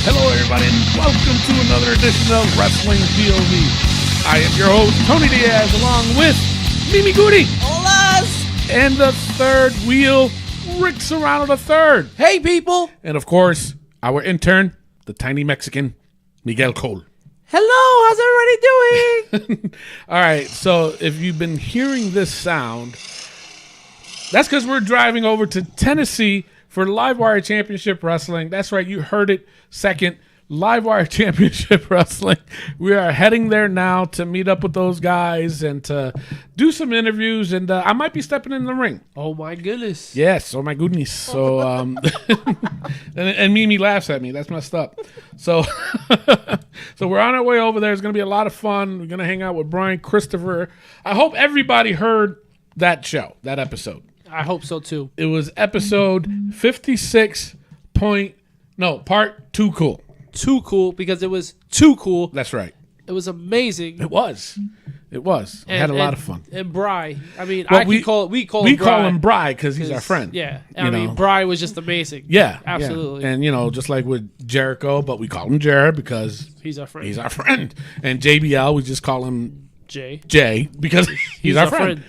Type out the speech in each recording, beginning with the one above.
Hello, everybody, and welcome to another edition of Wrestling POV. I am your host, Tony Diaz, along with Mimi Goody. Hola! And the third wheel, Rick Serrano III. Hey, people! And, of course, our intern, the tiny Mexican, Miguel Cole. Hello, how's everybody doing? All right, so if you've been hearing this sound, that's because we're driving over to Tennessee for Livewire Championship Wrestling. That's right, you heard it. Second, Livewire Championship Wrestling. We are heading there now to meet up with those guys and to do some interviews. And I might be stepping in the ring. Oh, my goodness. Yes, oh my goodness. So, and Mimi laughs at me. That's messed up. So, so we're on our way over there. It's going to be a lot of fun. We're going to hang out with Bryan, Christopher. I hope everybody heard that show, that episode. I hope so, too. It was episode 56 part Too Cool. Too cool, because it was too cool. That's right. It was amazing. It was. We had a lot of fun. And Bry. I mean, Well, we call him Bry because he's our friend. Yeah. I mean, Bry was just amazing. Yeah. Absolutely. Yeah. And, just like with Jericho, but we call him Jared because he's our friend. And JBL, we just call him Jay because he's our friend.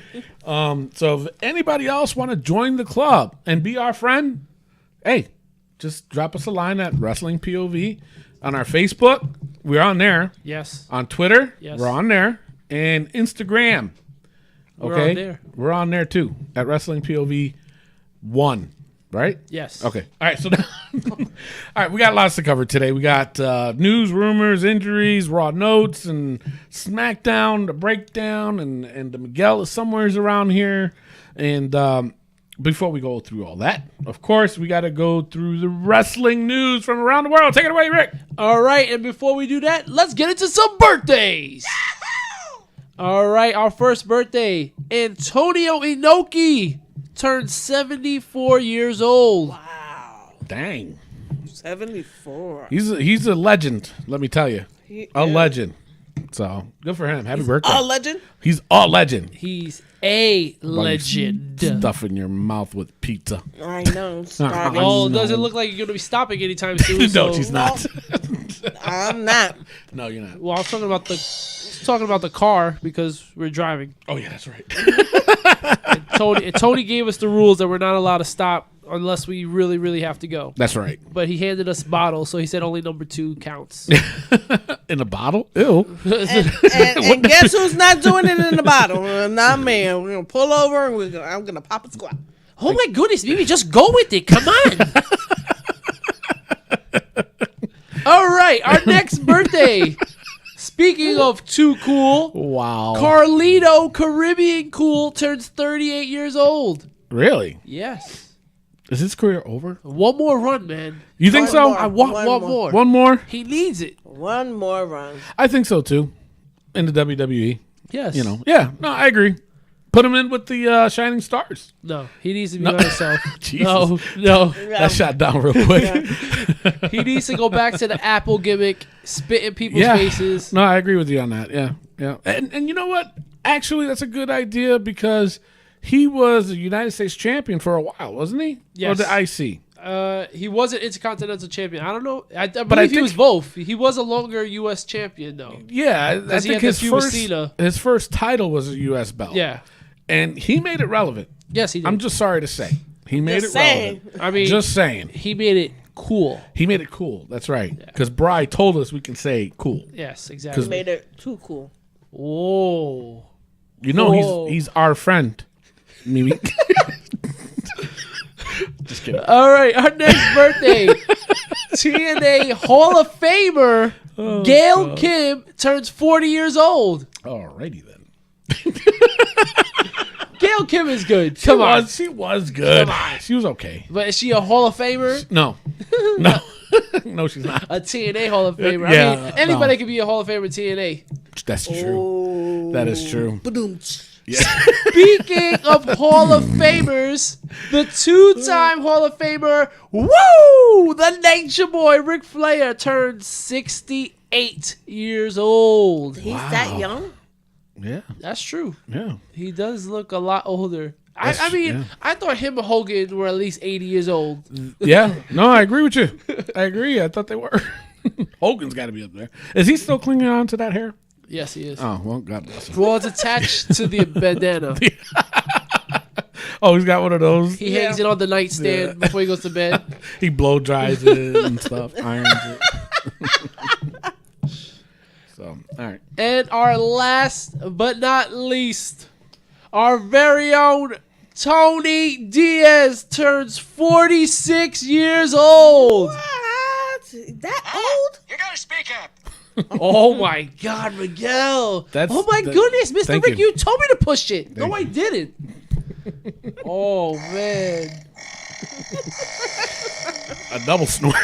So if anybody else want to join the club and be our friend, hey, just drop us a line at Wrestling POV on our Facebook. We're on there. Yes. On Twitter. Yes. We're on there. And Instagram. Okay. We're on there. We're on there too at Wrestling POV 1. Right? Yes. Okay. All right. So, all right. We got lots to cover today. We got news, rumors, injuries, raw notes, and SmackDown, the breakdown, and the Miguel is somewhere around here. And before we go through all that, of course, we got to go through the wrestling news from around the world. Take it away, Rick. All right. And before we do that, let's get into some birthdays. All right. Our first birthday, Antonio Inoki turned 74 years old. Wow. Dang. 74. He's a legend, let me tell you. A legend. So, good for him. Happy birthday. A legend? He's a legend. He's a legend. Stuff in your mouth with pizza. I know. Starving. Well, does it look like you're going to be stopping anytime soon? No, she's not. I'm not. No, you're not. Well, I was talking about the car because we're driving. Oh, yeah, that's right. And Tony gave us the rules that we're not allowed to stop unless we really, really have to go. That's right. But he handed us bottles, so he said only number 2 counts. In a bottle? Ew. And guess who's not doing it in the bottle? Not me. We're going to pull over and I'm going to pop a squat. Oh, my goodness, baby, just go with it. Come on. All right, our next birthday. Speaking of too cool, Wow. Carlito Caribbean Cool turns 38 years old. Really? Yes. Is his career over? One more run, man. You think so? I want one more. One more? He needs it. One more run. I think so, too. In the WWE. Yes. Yeah, no, I agree. Put him in with the Shining Stars. No, he needs to be by himself. Jesus. No. That shot down real quick. He needs to go back to the Apple gimmick, spit in people's faces. No, I agree with you on that. Yeah. And you know what? Actually, that's a good idea because he was a United States champion for a while, wasn't he? Yes. Or the IC? He was an Intercontinental Champion. I don't know. I believe he was both. He was a longer U.S. champion, though. Yeah, I think his first title was a U.S. belt. Yeah. And he made it relevant. Yes, he did. I'm just sorry to say. He made it relevant. I mean, just saying. He made it cool. He made it cool. That's right. Because Bry told us we can say cool. Yes, exactly. He made it too cool. Whoa. You know he's our friend. Mimi. Just kidding. All right, our next birthday. TNA Hall of Famer Gail Kim turns 40 years old. Alrighty then. Gail Kim is good. Come on. She was good. Come on. She was okay. But is she a Hall of Famer? No. No. No, she's not. A TNA Hall of Famer. Yeah, I mean, anybody can be a Hall of Famer TNA. That's true. That is true. Yeah. Speaking of Hall of Famers, the 2-time Hall of Famer, the Nature Boy, Ric Flair, turned 68 years old. He's that young? Yeah. That's true. Yeah. He does look a lot older. I mean, I thought him and Hogan were at least 80 years old. Yeah. No, I agree with you. I agree. I thought they were. Hogan's got to be up there. Is he still clinging on to that hair? Yes, he is. Oh, well, God bless him. Well, it's attached to the bandana. Oh, he's got one of those. He hangs it on the nightstand before he goes to bed. He blow dries it and stuff, irons it. So, all right. And our last but not least, our very own Tony Diaz turns 46 years old. What? That old? You gotta speak up. Oh my God, Miguel! Oh my goodness, Mr. Thank Rick, you. you told me to push it. Thank No, I you. didn't. Oh man, A double snort.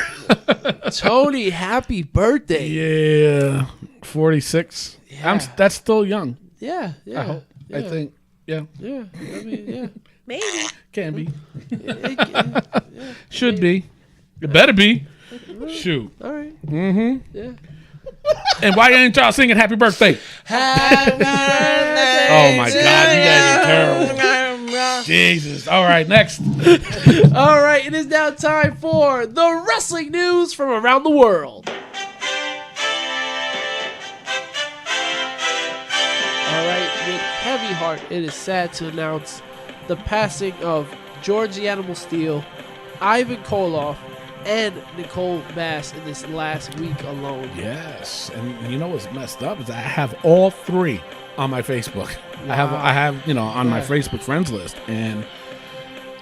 Tony, happy birthday! Yeah, 46. Yeah. That's still young. Yeah, yeah. I hope. Yeah. I think. Yeah, Yeah, I mean, yeah. Maybe. can be. Should be. It better be. Shoot. All right. Mm-hmm. Yeah. And why ain't y'all singing happy birthday? Happy birthday! Oh my God, you guys are terrible. Jesus. All right, next. All right, it is now time for the wrestling news from around the world. All right, with heavy heart, it is sad to announce the passing of George the Animal Steel, Ivan Koloff, and Nicole Bass in this last week alone. Yes, and you know what's messed up is I have all three on my Facebook. Wow. I have on my Yeah. Facebook friends list, and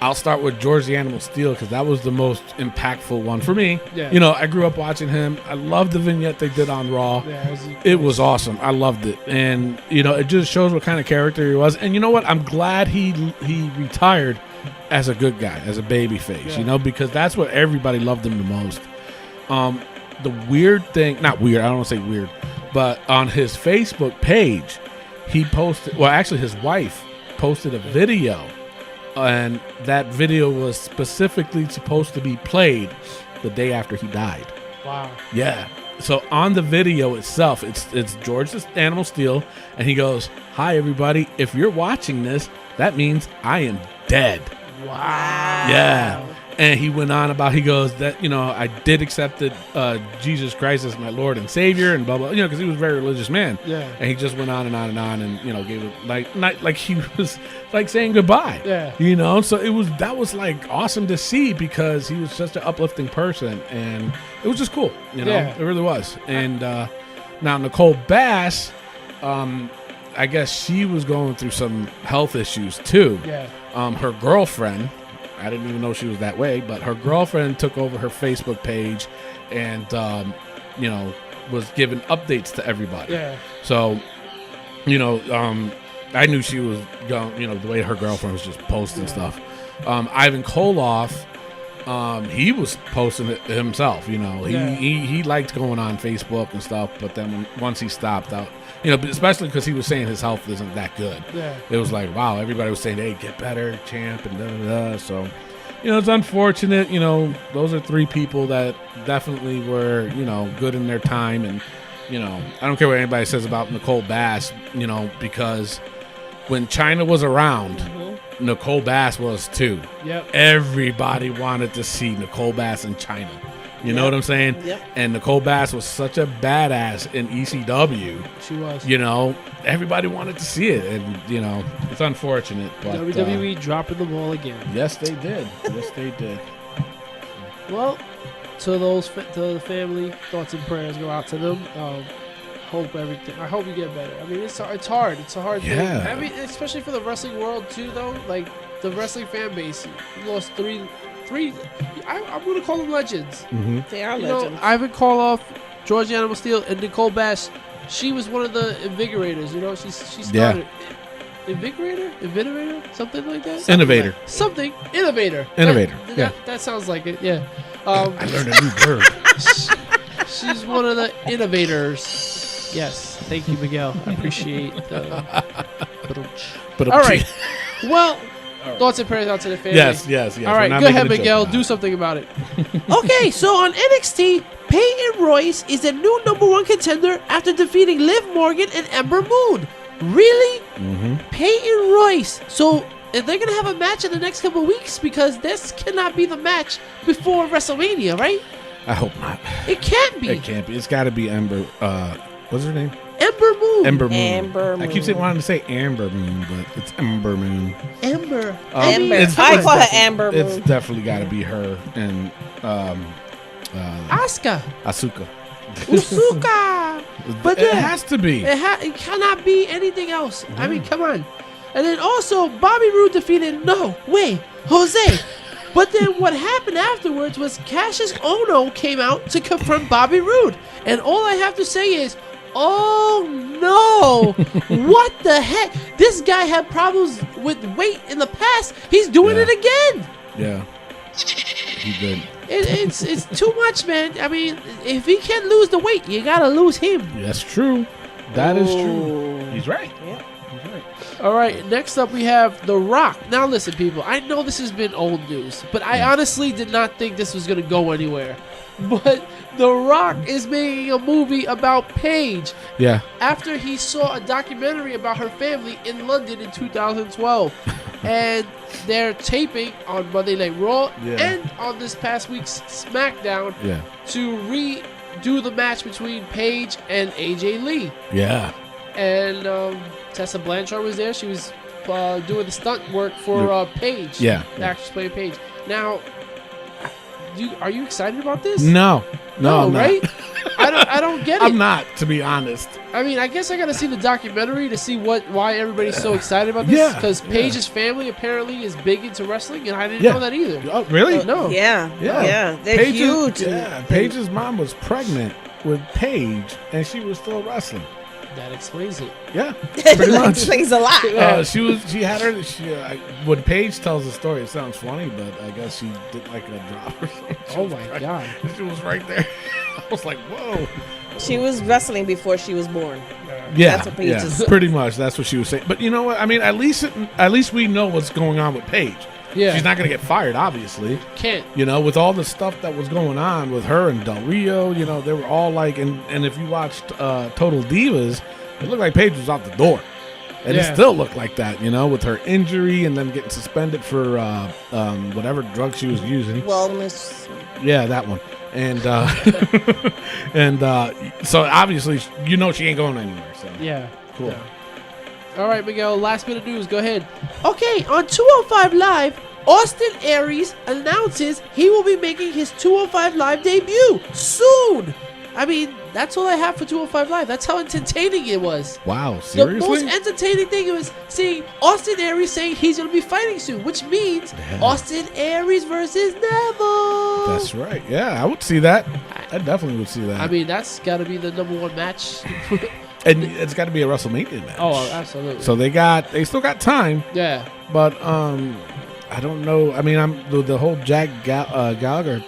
I'll start with George the Animal Steel because that was the most impactful one for me. Yeah. I grew up watching him. I loved the vignette they did on Raw. Yeah, It was awesome. I loved it, and it just shows what kind of character he was. And you know what? I'm glad he retired as a good guy, as a baby face. Yeah. Because that's what everybody loved him the most. The weird thing, not weird, I don't want to say weird, but on his Facebook page, he posted, well, actually his wife posted a video, and that video was specifically supposed to be played the day after he died. wow. Yeah. So on the video itself, it's George the Animal Steel, and he goes, "Hi everybody, if you're watching this, that means I am dead." Wow. Yeah. And he went on about, he goes, that, I did accept Jesus Christ as my Lord and Savior and blah, blah, because he was a very religious man. Yeah. And he just went on and on and on and, gave it like he was like saying goodbye. Yeah. So that was like awesome to see because he was such an uplifting person and it was just cool. Yeah. It really was. And now Nicole Bass, I guess she was going through some health issues too. Yeah. Her girlfriend, I didn't even know she was that way, but her girlfriend took over her Facebook page and, was giving updates to everybody. Yeah. So, I knew she was going, the way her girlfriend was just posting stuff. Ivan Koloff, he was posting it himself, he liked going on Facebook and stuff, but then once he stopped out, especially because he was saying his health isn't that good. Yeah. It was like, wow, everybody was saying, hey, get better, champ, and da-da-da. So, it's unfortunate. Those are three people that definitely were, good in their time. And, I don't care what anybody says about Nicole Bass, because when China was around, Nicole Bass was too. Yep. Everybody wanted to see Nicole Bass in China. You know what I'm saying? Yep. And Nicole Bass was such a badass in ECW. She was. Everybody wanted to see it, and it's unfortunate. But WWE dropping the ball again. yes, they did. Yes, they did. Well, to the family, thoughts and prayers go out to them. Hope everything. I hope you get better. I mean, it's hard. It's a hard Yeah. thing. I mean, especially for the wrestling world too, though. Like the wrestling fan base, you lost three. I'm gonna call them legends. They are You know, legends. Ivan Koloff, George the Animal Steel, and Nicole Bass. She was one of the invigorators. She started. Invigorator, something like that. Innovator. Something innovator. Innovator, That sounds like it. Yeah. I learned a new word. She's one of the innovators. Yes. Thank you, Miguel. I appreciate the. But All right. Well, thoughts and prayers out to the family. Yes. All We're right. not Go making ahead, a joke Miguel. about Do it. something about it. Okay, so on NXT, Peyton Royce is the new #1 contender after defeating Liv Morgan and Ember Moon. Really? Peyton Royce. So if they're gonna have a match in the next couple of weeks, because this cannot be the match before WrestleMania, right? I hope not. It can't be. It can't be. It's got to be Ember. What's her name? Ember Moon. Ember Moon. Amber I keep wanting to say Amber Moon, but it's Ember Moon. Ember. Amber. It's I call her definitely- Amber Moon. It's definitely got to be her and Asuka. Asuka. Usuka. But it yeah, has to be. it cannot be anything else. I mean, come on. And then also, Bobby Roode defeated Jose. But then what happened afterwards was Cassius Ohno came out to confront Bobby Roode. And all I have to say is, oh no! What the heck? This guy had problems with weight in the past. He's doing Yeah. it again. Yeah. He did. It's too much, man. I mean, if he can't lose the weight, you gotta lose him. That's true. That is true. Ooh. He's right. Yeah. He's right. All right, next up we have The Rock. Now listen, people, I know this has been old news, but I honestly did not think this was going to go anywhere. But The Rock is making a movie about Paige Yeah. after he saw a documentary about her family in London in 2012. And they're taping on Monday Night Raw Yeah. and on this past week's SmackDown Yeah. to redo the match between Paige and AJ Lee. Yeah. And Tessa Blanchard was there. She was doing the stunt work for Paige. Yeah. The actress playing Paige. Now, are you excited about this? No. No, I'm not. right? I don't get it. I'm not, to be honest. I mean, I guess I gotta see the documentary to see why everybody's so excited about this. Yeah, Because yeah. Paige's family apparently is big into wrestling, and I didn't Yeah. know that either. Oh, really? No. Yeah. Yeah. Yeah. They're Paige's- huge. Yeah. Paige's mom was pregnant with Paige, and she was still wrestling. That explains it. Yeah. Pretty Pretty much. explains a lot. She had her. When Paige tells the story, it sounds funny, but I guess she did like a drop or something. She Oh was my right- God. She was right there. I was like, whoa. She was wrestling before she was born. Yeah, That's what Paige yeah, is. pretty much. That's what she was saying. But you know what? I mean, at least we know what's going on with Paige. Yeah. She's not going to get fired, obviously. Can't. You know, with all the stuff that was going on with her and Del Rio, you know, they were all like, and if you watched Total Divas, it looked like Paige was out the door. And Yeah. it still looked like that, you know, with her injury and then getting suspended for whatever drug she was using. Wellness. Yeah, that one. And so obviously, you know, she ain't going anywhere. So Yeah. cool. Yeah. All right, Miguel, last bit of news. Go ahead. Okay, on 205 Live, Austin Aries announces he will be making his 205 Live debut soon. I mean, that's all I have for 205 Live. That's how entertaining it was. Wow, The seriously? most entertaining thing was seeing Austin Aries saying he's going to be fighting soon, which means Yeah. Austin Aries versus Neville. That's right. Yeah, I would see that. I definitely would see that. I mean, that's got to be the #1 match. and it's got to be a WrestleMania match. Oh, absolutely. So they still got time, Yeah. but I don't know. I mean, the whole Jack Gallagher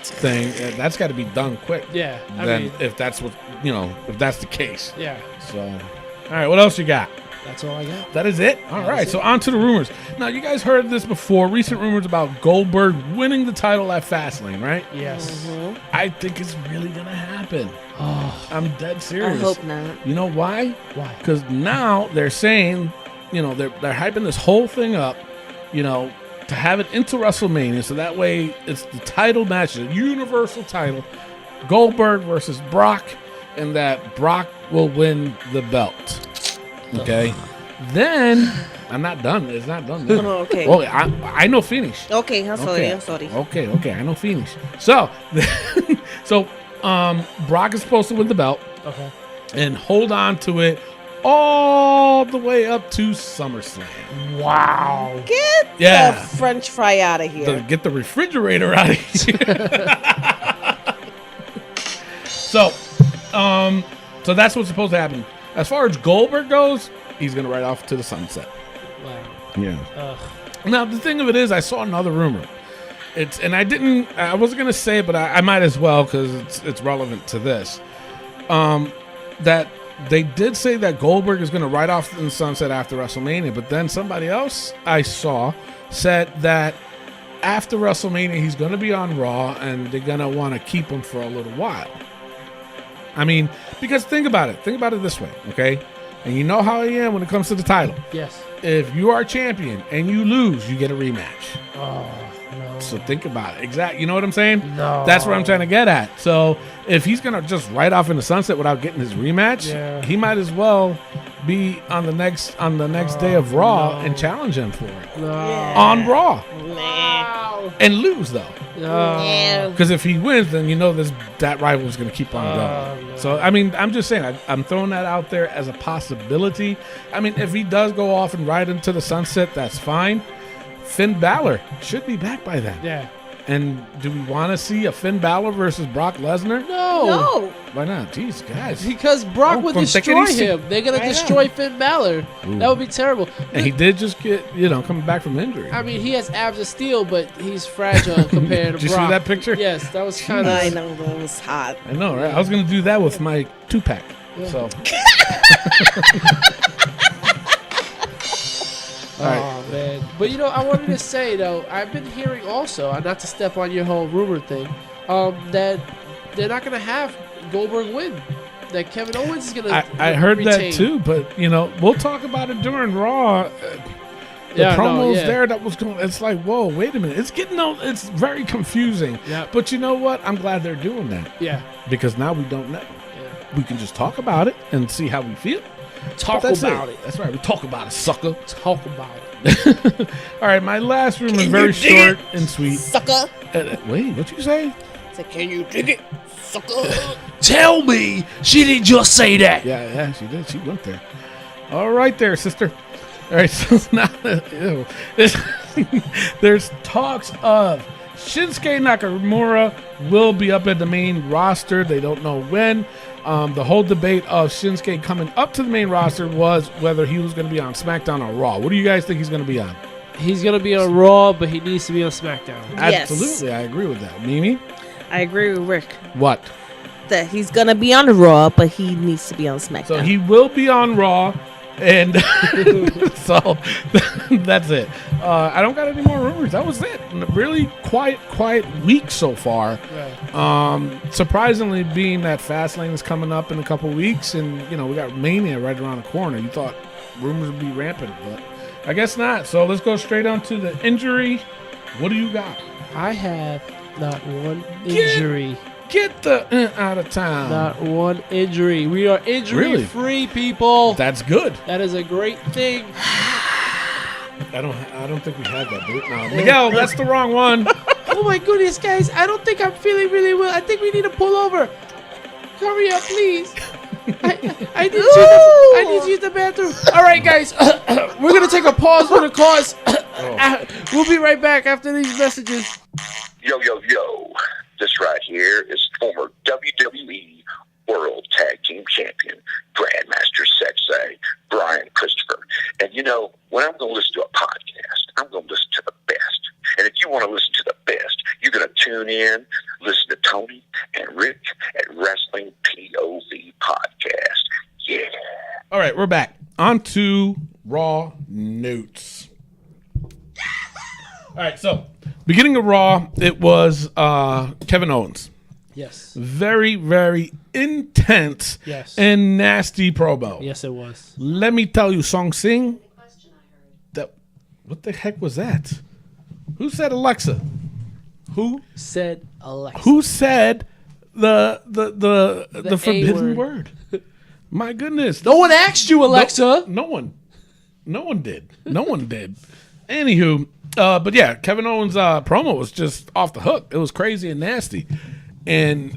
thing. That's got to be done quick. Yeah. I Then mean, if that's what if that's the case. yeah. So, all right, what else you got? That's all I got. That is it? All right, so on to the rumors. Now, you guys heard this before. Recent rumors about Goldberg winning the title at Fastlane, right? Yes. I think it's really going to happen. Oh, I'm dead I serious. hope not. You know why? why? Because now they're saying, they're hyping this whole thing up, to have it into WrestleMania. So that way it's the title match, the Universal title, Goldberg versus Brock, and that Brock will win the belt. Okay? Then, I'm not done. It's not done. Yet. Oh, okay. Oh, I know finish. Okay, I'm sorry. I'm sorry. Okay, I know finish. So, Brock is supposed to win the belt Okay. and hold on to it all the way up to SummerSlam. Wow. Get Yeah. the French fry out of here. Get the refrigerator out of here. So that's what's supposed to happen. As far as Goldberg goes, he's gonna ride off to the sunset. Wow. Yeah. Ugh. Now the thing of it is, I saw another rumor. I wasn't gonna say it, but I might as well because it's relevant to this. That they did say that Goldberg is gonna ride off in the sunset after WrestleMania, but then somebody else I saw said that after WrestleMania he's gonna be on Raw and they're gonna want to keep him for a little while. I mean, because think about it this way, okay? And you know how I am when it comes to the title. Yes. If you are champion and you lose, you get a rematch. Oh, no. So think about it. Exactly. You know what I'm saying? No. That's what I'm trying to get at. So if he's gonna just ride off in the sunset without getting his rematch, he might as well be on the next day of Raw and challenge him for it on Raw and lose though. Because if he wins, then you know that rival is going to keep on going. No. So I mean, I'm just saying, I'm throwing that out there as a possibility. I mean, if he does go off and ride into the sunset, that's fine. Finn Balor should be back by then. Yeah. And do we want to see a Finn Balor versus Brock Lesnar? No. Why not? Jeez, guys. Because Brock would destroy him. They're going to destroy Finn Balor. Ooh. That would be terrible. And he did just get, coming back from injury. I mean, he has abs of steel, but he's fragile compared to Did you Brock. see that picture? Yes, that was kind of... I know, that was hot. I know, right? I was going to do that with my 2-pack. Yeah. So... Oh, man. But, I wanted to say, though, I've been hearing also, not to step on your whole rumor thing, that they're not going to have Goldberg win. That Kevin Owens is going to I heard that, too, but, we'll talk about it during Raw. The promos there that was going, it's like, whoa, wait a minute. It's very confusing. Yeah. But you know what? I'm glad they're doing that. Yeah. Because now we don't know. Yeah. We can just talk about it and see how we feel. Talk about it. That's right. We talk about it, sucker. Talk about it. All right, my last room is very short and sweet. Sucker. Wait, what you say? So can you dig it, sucker? Tell me she didn't just say that. Yeah, she did. She went there. All right there, sister. All right, so now there's talks of Shinsuke Nakamura will be up at the main roster. They don't know when. The whole debate of Shinsuke coming up to the main roster was whether he was going to be on SmackDown or Raw. What do you guys think he's going to be on? He's going to be on Raw, but he needs to be on SmackDown. Yes. Absolutely, I agree with that. Mimi? I agree with Rick. What? That he's going to be on Raw, but he needs to be on SmackDown. So he will be on Raw, and so that's it. I don't got any more rumors. That was it. Really quiet week so far. Right. Surprisingly, being that Fastlane is coming up in a couple weeks, and we got Mania right around the corner. You thought rumors would be rampant, but I guess not. So let's go straight on to the injury. What do you got? I have not one injury. Get the out of town. Not one injury. We are injury-free, people. That's good. That is a great thing. I don't think we have that, dude. No, Miguel, that's the wrong one. Oh my goodness, guys! I don't think I'm feeling really well. I think we need to pull over. Hurry up, please. I need to use the bathroom. All right, guys, we're gonna take a pause for the cause. We'll be right back after these messages. Yo. This right here is former WWE World Tag Team Champion, Grandmaster Sexay, Bryan Christopher. And when I'm going to listen to a podcast, I'm going to listen to the best. And if you want to listen to the best, you're going to tune in, listen to Tony and Rick at Wrestling POV Podcast. Yeah. All right, we're back. On to Raw notes. All right, so beginning of Raw, it was Kevin Owens. Yes. Very, very intense and nasty promo. Yes, it was. Let me tell you, Song Sing. What the heck was that? Who said Alexa? Who said Alexa? Who said the forbidden word? My goodness. No one asked you, Alexa. No one did. No one did. Anywho, but yeah, Kevin Owens' promo was just off the hook. It was crazy and nasty. And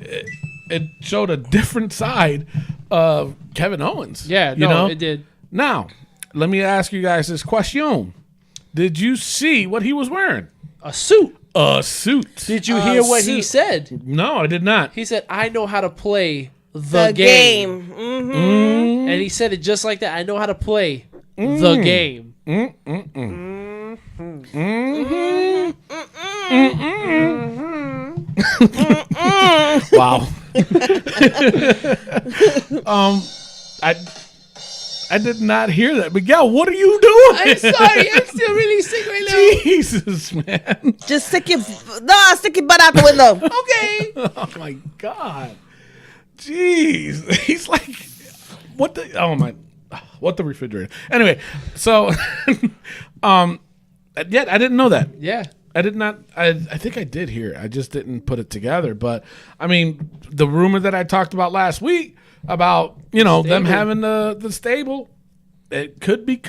it showed a different side of Kevin Owens. Yeah, it did. Now, let me ask you guys this question. Did you see what he was wearing? A suit. A suit. Did you hear what he said? No, I did not. He said, I know how to play the game. Mm-hmm. And he said it just like that. I know how to play the game. Wow. I did not hear that. Miguel, what are you doing? I'm sorry. I'm still really sick right now. Jesus, man. Just stick your butt out the window. Okay. Oh, my God. Jeez. He's like, what the refrigerator. Anyway, so, I didn't know that. Yeah. I did not. I think I did hear it. I just didn't put it together. But I mean, the rumor that I talked about last week about them having the stable, it could be.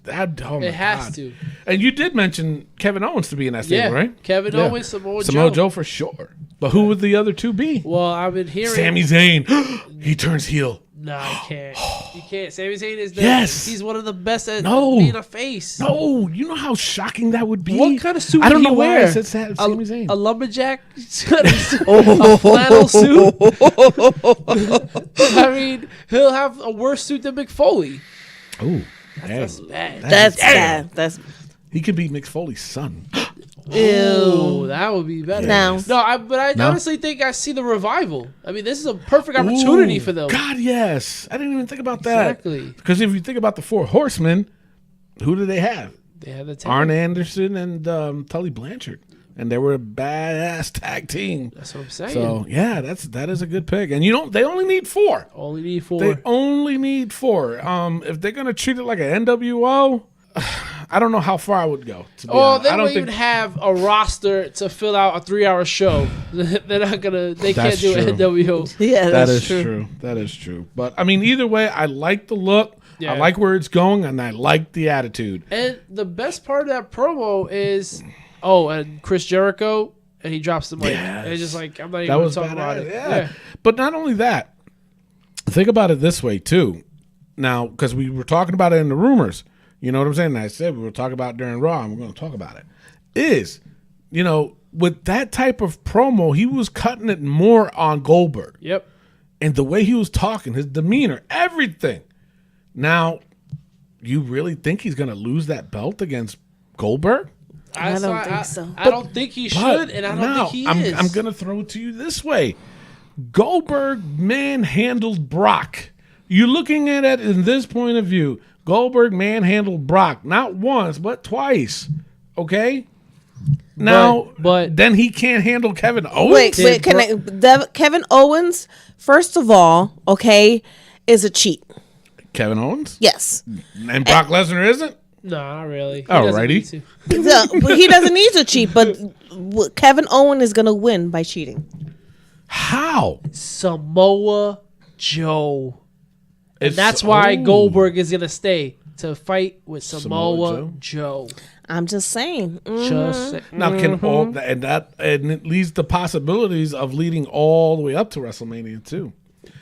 It has to. And you did mention Kevin Owens to be in that stable, right? Kevin Owens, Samoa Joe. Samoa Joe for sure. But who would the other two be? Well, I've been hearing Sami Zayn. He turns heel. No, you can't. You can't. Sami Zayn is he's one of the best at being a face. No, you know how shocking that would be. What kind of suit I don't would know he why wear? I said Sami Zayn. A lumberjack, a flannel suit. I mean, he'll have a worse suit than Mick Foley. Oh, That's bad. That's bad. That's he could be Mick Foley's son. Ew, that would be better. No. But I honestly think I see the revival. I mean, this is a perfect opportunity for them. God, yes. I didn't even think about that. Exactly. Because if you think about the Four Horsemen, who do they have? They have the tag. Arn Anderson and Tully Blanchard. And they were a badass tag team. That's what I'm saying. So, yeah, that is a good pick. And they only need 4. Only need 4. They only need 4. If they're going to treat it like an NWO, I don't know how far I would go. To be honest. They don't even have a roster to fill out a 3-hour show. They're not gonna. They can't do true. NWO. yeah. That That's is true. true. That is true. But I mean, either way, I like the look. Yeah. I like where it's going, and I like the attitude. And the best part of that promo is, and Chris Jericho, and he drops the mic. Yes. And it's just like I'm not even That gonna was talk about it. Yeah. But not only that, think about it this way too. Now, because we were talking about it in the rumors. You know what I'm saying? And I said we were talking about it during Raw, and we're going to talk about it. Is, with that type of promo, he was cutting it more on Goldberg. Yep. And the way he was talking, his demeanor, everything. Now, you really think he's going to lose that belt against Goldberg? I don't think so. I don't think he should, and I don't think he is. I'm going to throw it to you this way. Goldberg manhandled Brock. You're looking at it in this point of view. Goldberg manhandled Brock not once but twice. Okay. Now, but then he can't handle Kevin Owens. Wait. Kevin Owens, first of all, is a cheat. Kevin Owens, Yes. and Brock Lesnar isn't. no, not really. Alrighty. But he doesn't need to cheat, but Kevin Owens is going to win by cheating. How? Samoa Joe. And that's why Goldberg is going to stay to fight with Samoa Joe. I'm just saying. Just say- Now can all and it leaves the possibilities of leading all the way up to WrestleMania too.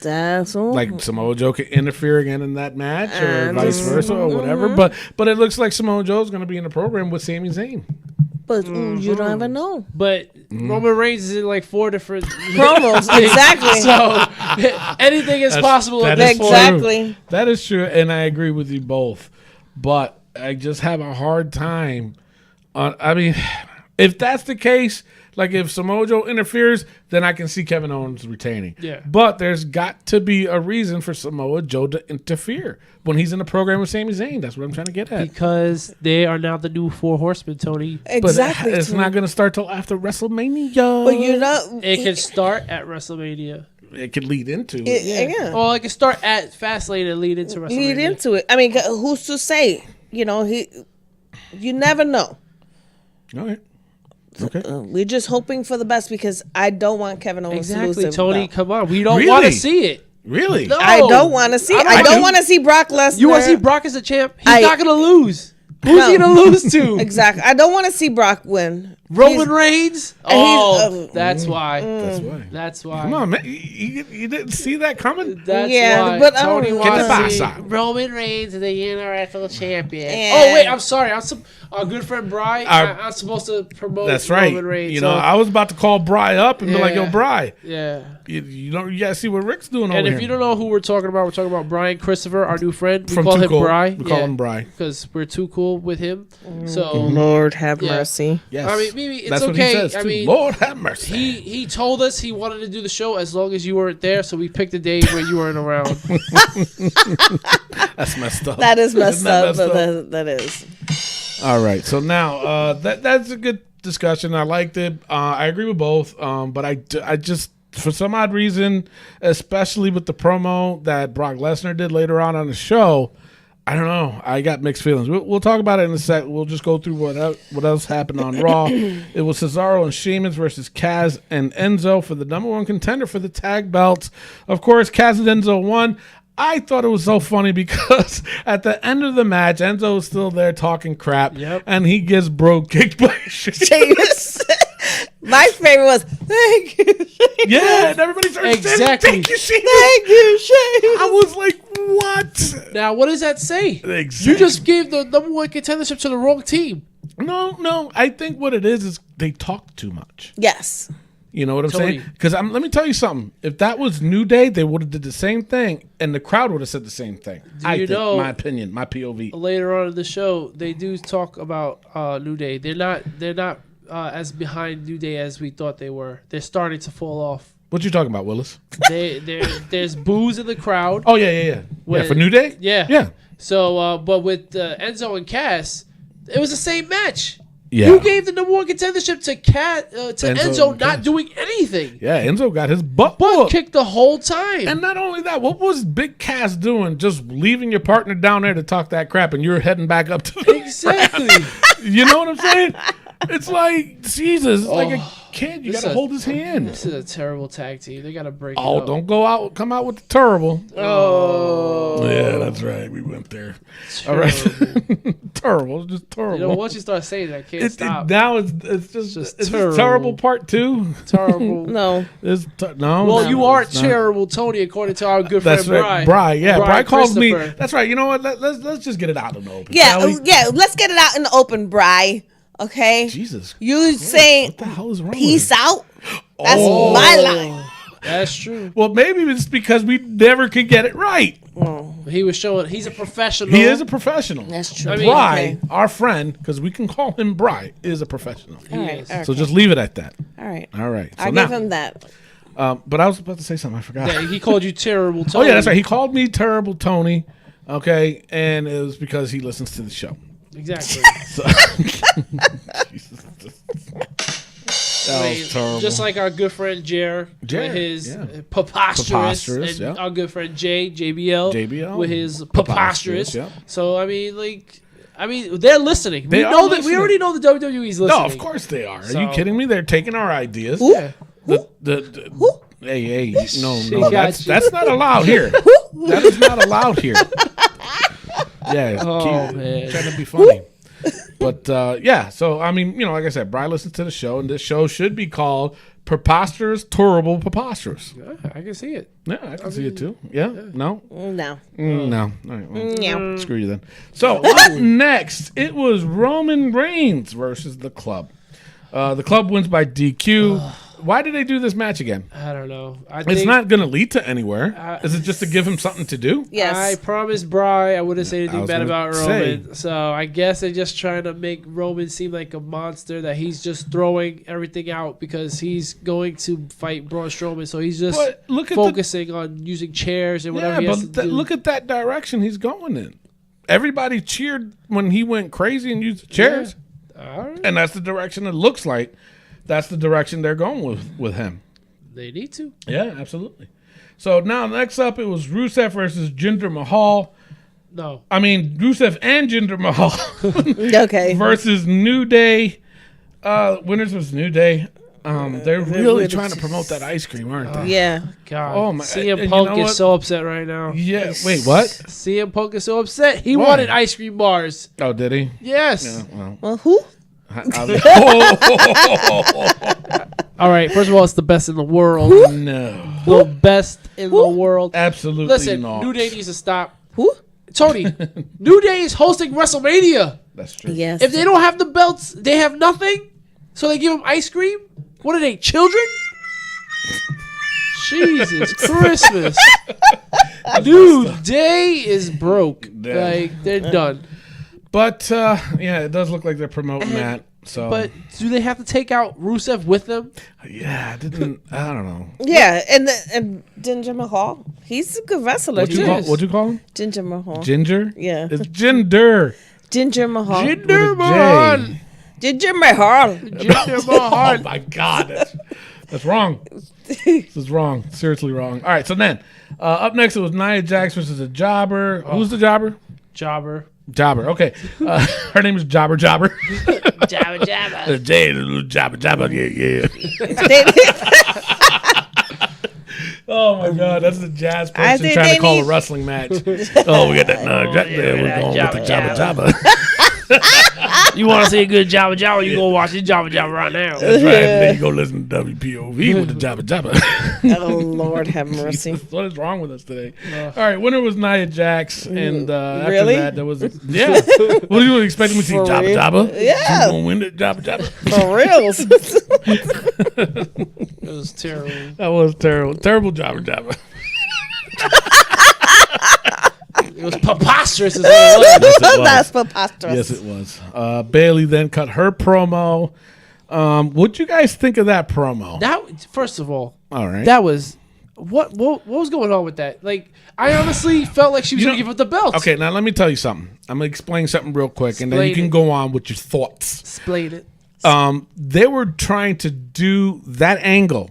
That's all. Like Samoa Joe can interfere again in that match, or vice versa, or whatever. But it looks like Samoa Joe is going to be in the program with Sami Zayn. But you don't ever know. But Roman Reigns is in like 4 different Promos, exactly. So anything is possible at this point. Exactly. That is true, and I agree with you both. But I just have a hard time. I mean, if that's the case, like if Samoa Joe interferes, then I can see Kevin Owens retaining. Yeah. But there's got to be a reason for Samoa Joe to interfere when he's in the program with Sami Zayn. That's what I'm trying to get at. Because they are now the new 4 horsemen, Tony. Exactly. But it's not going to start till after WrestleMania. But you're not. It can start at WrestleMania. It could lead into it. Yeah. Or it can start at Fastlane and lead into WrestleMania. Lead into it. I mean, who's to say? You never know. All right. Okay. We're just hoping for the best because I don't want Kevin Owens to lose Exactly, the Tony. belt. Come on. We don't Really? want to see it. Really? No. I don't want to see. I don't want to see Brock Lesnar. You want to see Brock as a champ? He's not going to lose. Who's he going to lose to? Exactly. I don't want to see Brock win. Roman Reigns? he's- That's why. That's why. That's why. Come on, man. You didn't see that coming? That's Yeah, why but I don't Tony want Get the wants box to see out. Roman Reigns is the Universal Champion. And- Oh wait, I'm sorry. Our good friend Bryan. Our- I'm supposed to promote. That's right. Roman Reigns. You know, I was about to call Bry up and be like, "Yo, Bry, yeah. you gotta see what Rick's doing And over if here." you don't know who we're talking about Bryan Christopher, our new friend. We From call Too him Cool. Bry. We call him Bry. because we're too cool with him. So Lord have Yeah. mercy. Yes. I mean, maybe it's That's okay. what he says, I too. mean, Lord have mercy. he told us he wanted to do the show as long as you weren't there, so we picked a day where you weren't around. That's messed up. That is messed Isn't that up. messed up? That is. All right. So now that's a good discussion. I liked it. I agree with both. But I just, for some odd reason, especially with the promo that Brock Lesnar did later on the show, I don't know. I got mixed feelings. We'll talk about it in a sec. We'll just go through what else happened on Raw. It was Cesaro and Sheamus versus Kaz and Enzo for the number one contender for the tag belts. Of course, Kaz and Enzo won. I thought it was so funny because at the end of the match, Enzo is still there talking crap, and he gets bro kicked by Sheamus. My favorite was, thank you, Sheamus. Yeah, and everybody started saying, thank you, Sheamus. Thank you, Sheamus. I was like, what? Now, what does that say? Exactly. You just gave the number one contendership to the wrong team. No. I think what it is they talk too much. Yes. You know what I'm Tony. saying? Because let me tell you something. If that was New Day, they would have did the same thing, and the crowd would have said the same thing. I think, my opinion, my POV. Later on in the show, they do talk about New Day. They're not as behind New Day as we thought they were. They're starting to fall off. What you talking about, Willis? There's boos in the crowd. Oh yeah, for New Day. Yeah. So, but with Enzo and Cass, it was the same match. Yeah. You gave the number one contendership to Enzo not doing anything. Yeah, Enzo got his butt kicked the whole time. And not only that, what was Big Cass doing? Just leaving your partner down there to talk that crap, and you're heading back up to the Exactly. You know what I'm saying? It's like, Jesus, like a kid. You got to hold his hand. This is a terrible tag team. They got to break it up. Don't come out with the terrible. Oh. Yeah, that's right. We went there. All right. Terrible. It's just terrible. You know, once you start saying that, I can't stop. Now it's just terrible part 2. Terrible. No. No. Well, you aren't terrible, Tony, according to our good friend Brian. Brian. Yeah, Brian calls me. That's right. You know what? Let's just get it out in the open. Yeah, let's get it out in the open, Brian. Okay? Jesus. You saying what the hell is wrong peace with out? That's my line. That's true. Well, maybe it's because we never could get it right. He was showing he's a professional. He is a professional. That's true. I mean, Bri, our friend, because we can call him Bri, is a professional. He is. Okay. So just leave it at that. All right. All right. So I give him that. But I was about to say something. I forgot. Yeah, he called you terrible, Tony. Oh, yeah, that's right. He called me Terrible Tony. Okay. And it was because he listens to the show. Exactly. Jesus. That was terrible. Just like our good friend Jer with his preposterous, and our good friend JBL with his preposterous. So I mean, they're listening. We already know the WWE's listening. No, of course they are. Are you kidding me? They're taking our ideas. Yeah. Hey, no, that's not allowed here. That is not allowed here. Yeah, man. trying to be funny. But so I mean, like I said, Brian listens to the show, and this show should be called Preposterous, Terrible, Preposterous. Yeah, I can see it. Yeah, I can see it too. Yeah, no, No. no. All right, well, No. screw you then. So up next, it was Roman Reigns versus the Club. The Club wins by DQ. Why did they do this match again? I don't know. It's not going to lead to anywhere. Is it just to give him something to do? Yes. I promised Bri I wouldn't say anything bad about say. Roman. So I guess they're just trying to make Roman seem like a monster, that he's just throwing everything out because he's going to fight Braun Strowman. So he's just focusing on using chairs and whatever he has to do. Look at that direction he's going in. Everybody cheered when he went crazy and used the chairs. Yeah. All right. And that's the direction it looks like. That's the direction they're going with him. They need to. Yeah, absolutely. So now next up, it was Rusev versus Jinder Mahal. No. I mean, Rusev and Jinder Mahal. Okay. Versus New Day. Winners was New Day. They're really trying to promote that ice cream, aren't they? Yeah. God. Oh my! CM Punk is so upset right now. Yeah. Wait, what? CM Punk is so upset. He wanted ice cream bars. Oh, did he? Yes. Yeah, Well, who? All right. First of all, it's the best in the world. No. The best in the world. Absolutely Listen, not. New Day needs to stop. Who? Tony, New Day is hosting WrestleMania. That's true. Yes. If they don't have the belts, they have nothing. So they give them ice cream? What are they, children? Jesus Christmas. New Day is broke. Yeah. Like, they're done. But, it does look like they're promoting that. So, But do they have to take out Rusev with them? yeah, I don't know. Yeah, and Ginger Mahal, he's a good wrestler What'd you too. call him? Ginger Mahal. Ginger? Yeah. It's Jinder. Ginger Mahal. Jinder Mahal. Ginger Mahal. Jinder Mahal. Oh my God, that's wrong. This is wrong. Seriously wrong. All right, so then up next it was Nia Jax versus a jobber. Who's the jobber? Jobber. Jobber. Okay. Her name is Jobba Jobba. Jabba Jabba. Jay, Jobba Jobba. Yeah. Oh my God, that's the jazz person think trying they to call a need- wrestling match. Oh, we got that Jack there. We're going with the Jobba Jobba. You want to see a good Jabba Jabba? You go watch this Jabba Jabba right now. That's right. And then you go listen to WPOV with the Jobba Jobba. Oh Lord, have mercy. Jesus, what is wrong with us today? All right, winner was Nia Jax, and after Really? that there was what do you expect me to see? For Jobba real? Jobba? Yeah. She's gonna win it, Jobba Jobba. For reals. It was terrible. That was terrible Jobba Jobba. It was preposterous as well. That's preposterous. Yes, it was. Bailey then cut her promo. What'd you guys think of that promo? That first of all, All right. that was what was going on with that? Like, I honestly felt like she was gonna give up the belt. Okay, now let me tell you something. I'm gonna explain something real quick, and then you Explain can it. go on with your thoughts. Explain it. They were trying to do that angle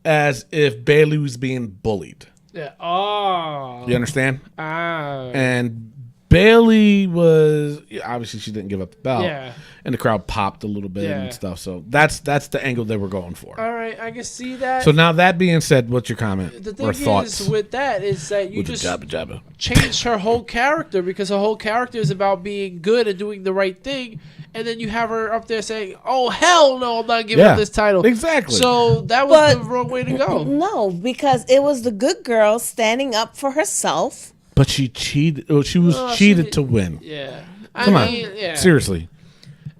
as if Bailey was being bullied. Yeah. Oh. You understand? Ah. And Bailey was obviously she didn't give up the belt. Yeah. And the crowd popped a little bit Yeah. and stuff. So that's the angle they were going for. All right, I can see that. So now that being said, what's your comment the or thing thoughts is with that is that you with just the Jabba Jabba? changed her whole character, because her whole character is about being good and doing the right thing, and then you have her up there saying, "Oh hell no, I'm not giving Yeah, up this title." exactly. So that was But- the wrong way to go. No, because it was the good girl standing up for herself. But she cheated. She was Oh, cheated she- to win. Yeah. Come on, Yeah. seriously.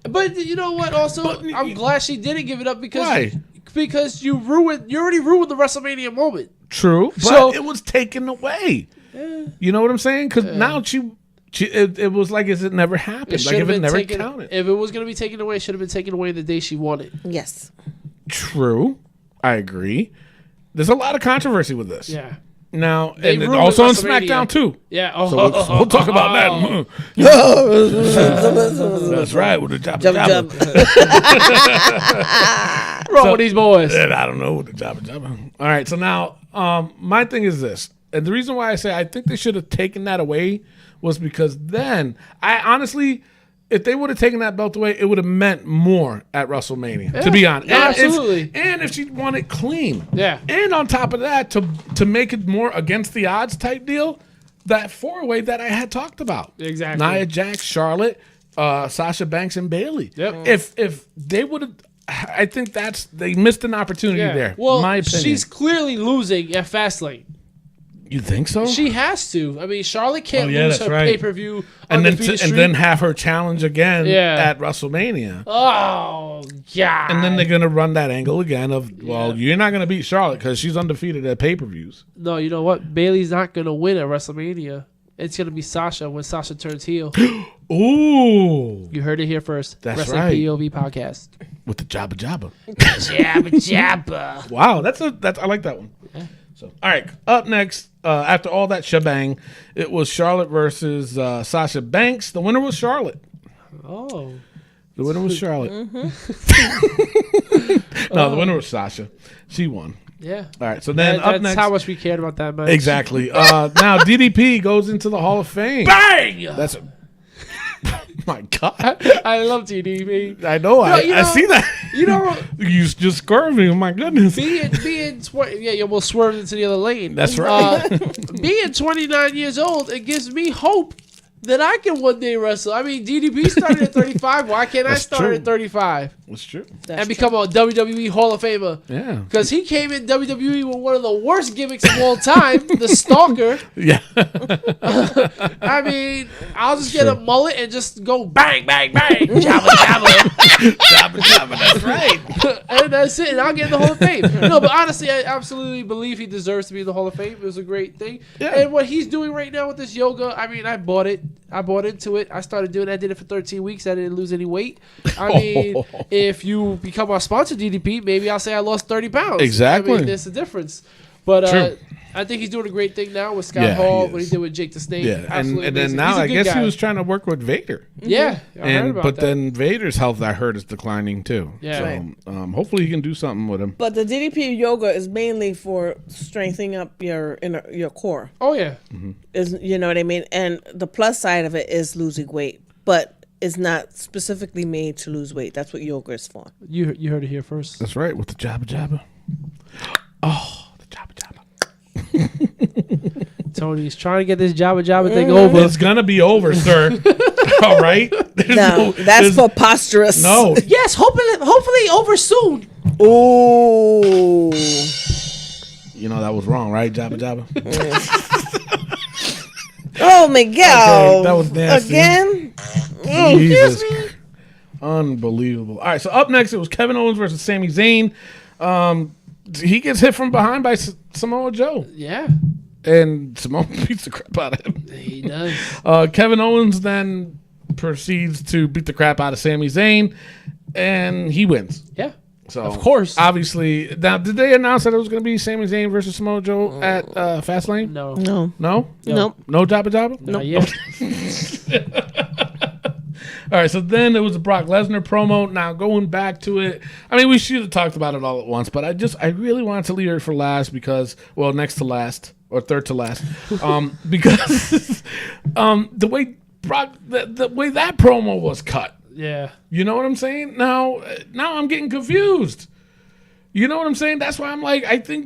But you know what? Also, I'm glad she didn't give it up because Why? because you already ruined the WrestleMania moment. True, but So- it was taken away. You know what I'm saying? Because now it was like as it never happened. It Like should if have it been never taken. counted. If it was going to be taken away, it should have been taken away the day she won it. Yes. True, I agree. There's a lot of controversy with this. Yeah. Now, They and then ruined also on WrestleMania. SmackDown too. Yeah. Oh, So we'll talk about that. That's right. With the Jabba Jump, Jabba. jump. wrong with these boys? And I don't know with the Jabba Jabba. All right. So now, my thing is this, and the reason why I say I think they should have taken that away was because then I honestly, if they would have taken that belt away, it would have meant more at WrestleMania. To be honest, no, And if- absolutely. and if she won it clean, Yeah. and on top of that, to make it more against the odds type deal, that 4-way that I had talked about, Exactly. Nia Jax, Charlotte, Sasha Banks, and Bailey. Yep. If they would have, I think they missed an opportunity there. Well, my opinion. she's clearly losing at Fastlane. You think so? She has to. I mean, Charlotte can't Oh, yeah, lose that's her right. pay-per-view and then undefeated and streak. then have her challenge again Yeah. at WrestleMania. Oh God! And then they're gonna run that angle again of, well, you're not gonna beat Charlotte because she's undefeated at pay-per-views. No, you know what? Bailey's not gonna win at WrestleMania. It's gonna be Sasha when Sasha turns heel. Ooh, You heard it here first. That's Wrestling right. POV podcast. with the Jabba Jabba. Jabba Jabba. Wow, that's I like that one. So, all right, up next, after all that shebang, it was Charlotte versus Sasha Banks. The winner was Charlotte. Oh, The winner was Charlotte. No, the winner was Sasha. She won. yeah. All right, so then up That's next. how much we cared about that match. Exactly. Now DDP goes into the Hall of Fame. Bang! That's my God. I love TDP. I know. you I know- see that. You know, You just swerved me. Oh my goodness. being yeah, you almost swerved into the other lane. That's right. Being 29 years old, it gives me hope that I can one day wrestle. I mean, DDP started at 35. Why can't I That's start true. at 35 That's true. and become a WWE Hall of Famer? Yeah. Because he came in WWE with one of the worst gimmicks of all time, the Stalker. Yeah. I mean, I'll just get a mullet and just go bang, bang, bang, jabba, jabba, Jabba Jabba. That's right. and that's it. And I'll get in the Hall of Fame. No, but honestly, I absolutely believe he deserves to be in the Hall of Fame. It was a great thing. Yeah. And what he's doing right now with this yoga, I mean, I bought it. I bought into it. I started doing it. I did it for 13 weeks. I didn't lose any weight. I mean, if you become our sponsor, DDP, maybe I'll say I lost 30 pounds. Exactly. I mean, there's a difference. But True. I think he's doing a great thing now with Scott Yeah, Hall, he what he is. did with Jake the Snake. Yeah, and Absolutely then amazing. now He's a I good guess guy. he was trying to work with Vader. Yeah, I heard about But that. then Vader's health, I heard, is declining too. Yeah. So hopefully he can do something with him. But the DDP yoga is mainly for strengthening up your core. Oh yeah, Is you know what I mean? And the plus side of it is losing weight, but it's not specifically made to lose weight. That's what yoga is for. you heard it here first. That's right, with the Jobba Jobba. Oh, the Jobba Jobba. Tony's trying to get this Jobba Jobba thing over. It's gonna be over, sir. All right. No, that's preposterous. No. Yes, hopefully over soon. Oh. You know that was wrong, right, Jobba Jobba? Oh, Miguel. Okay, that was nasty. Again? Jesus. Unbelievable. All right, so up next it was Kevin Owens versus Sami Zayn. He gets hit from behind by Samoa Joe, Yeah, and Samoa beats the crap out of him. he does. Kevin Owens then proceeds to beat the crap out of Sami Zayn, and he wins. Yeah, So of course. obviously. Now, did they announce that it was going to be Sami Zayn versus Samoa Joe at Fastlane? No, No. No, Nope. no Jobba Jobba. not yet. All right, so then it was a Brock Lesnar promo. Now going back to it, I mean, we should have talked about it all at once, but I really wanted to leave it for last because, well, next to last or third to last, because the way the way that promo was cut. Yeah, You know what I'm saying? Now I'm getting confused. You know what I'm saying? That's why I'm like,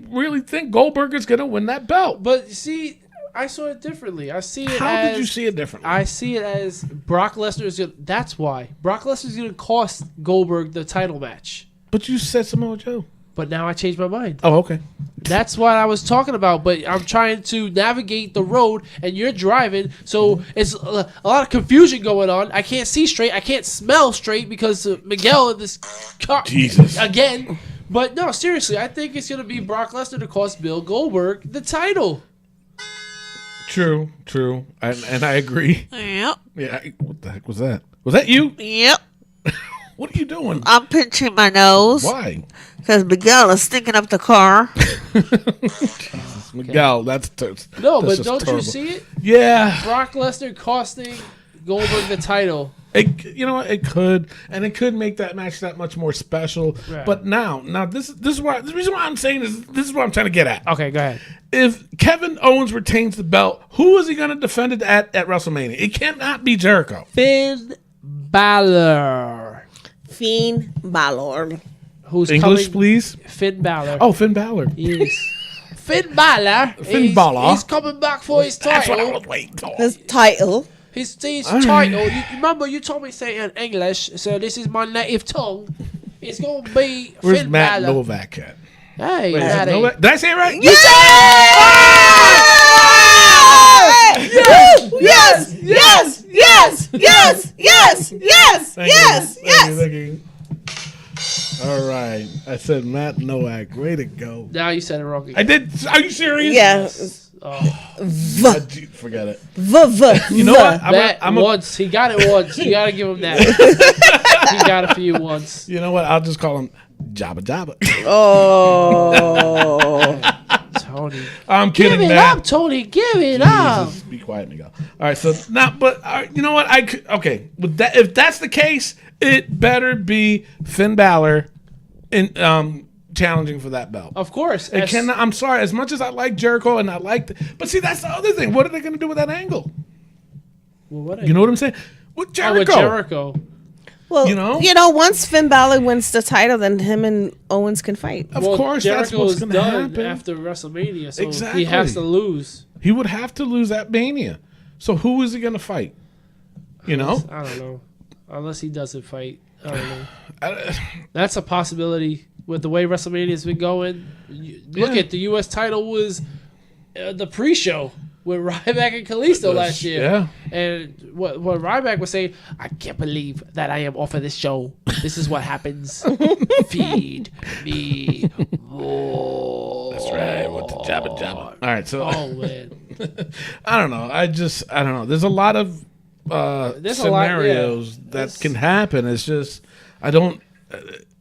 really think Goldberg is gonna win that belt. but see, I saw it differently. I see it How as, did you see it differently? I see it as Brock Lesnar is gonna, that's why Brock Lesnar is going to cost Goldberg the title match. But you said Samoa Joe. But now I changed my mind. Oh, okay. That's what I was talking about. But I'm trying to navigate the road, and you're driving, so it's a lot of confusion going on. I can't see straight. I can't smell straight because Miguel in this car Jesus. again. But no, seriously, I think it's going to be Brock Lesnar to cost Bill Goldberg the title. True, and I agree. Yep. Yeah, what the heck was that? Was that you? Yep. What are you doing? I'm pinching my nose Why? because Miguel is stinking up the car. Miguel, that's No, that's but just don't terrible. you see it? Yeah, Brock Lesnar costing Goldberg the title. you know what? It could, and it could make that match that much more special. Right. But now this is why the reason why I'm saying this is what I'm trying to get at. Okay, go ahead. If Kevin Owens retains the belt, who is he going to defend it at WrestleMania? It cannot be Jericho. Finn Balor. Fiend Balor. Who's English, coming? please. Finn Balor. Oh, Finn Balor. Yes. Finn Balor. Finn Balor. He's coming back for his That's what I title. was waiting for. His title. His title. You remember you told me say it in English, so this is my native tongue. It's gonna be Where's Finn Matt Balor. Novak at? Hey, Wait, is it Matty. Novak? Did I say it right? You Yes! Yes! Yes! Yes! Yes! Yes! Thank you. Yes! Thank Yes! you, thank you. All right. I said Matt Nowak. Way to go. Now you said it wrong I again. did. Are you serious? Yeah. Forget it. V. You know what? That I'm once. He got it once. You gotta give him that. He got it for you once. You know what? I'll just call him Jobba Jobba. Oh. Tony. I'm Give kidding, it Matt. up, Tony. Give it up. Jesus, be quiet, Miguel. All right, so now, but you know what? Okay. With that, if that's the case, it better be Finn Balor in challenging for that belt. Of course. It cannot. I'm sorry. As much as I like Jericho and I like, but see, that's the other thing. What are they going to do with that angle? Well, what You know what I'm saying? With Oh, Jericho. with Jericho. Well, You know? once Finn Balor wins the title, then him and Owens can fight. Of course, that's Jericho what's is going to done happen. after WrestleMania, so Exactly. he has to lose. He would have to lose at Mania. So who is he going to fight? You know? I don't know. Unless he doesn't fight. I don't know. I- That's a possibility with the way WrestleMania's been going. Look Yeah. at the U.S. title was the pre-show with Ryback and Kalisto last year. Yeah. And what Ryback was saying, I can't believe that I am off of this show. This is what happens. Feed me more. That's right. With the Jabba Jabba. All right, so Oh, man. I don't know. I don't know. There's a lot of There's a lot, scenarios that can happen. It's just I don't.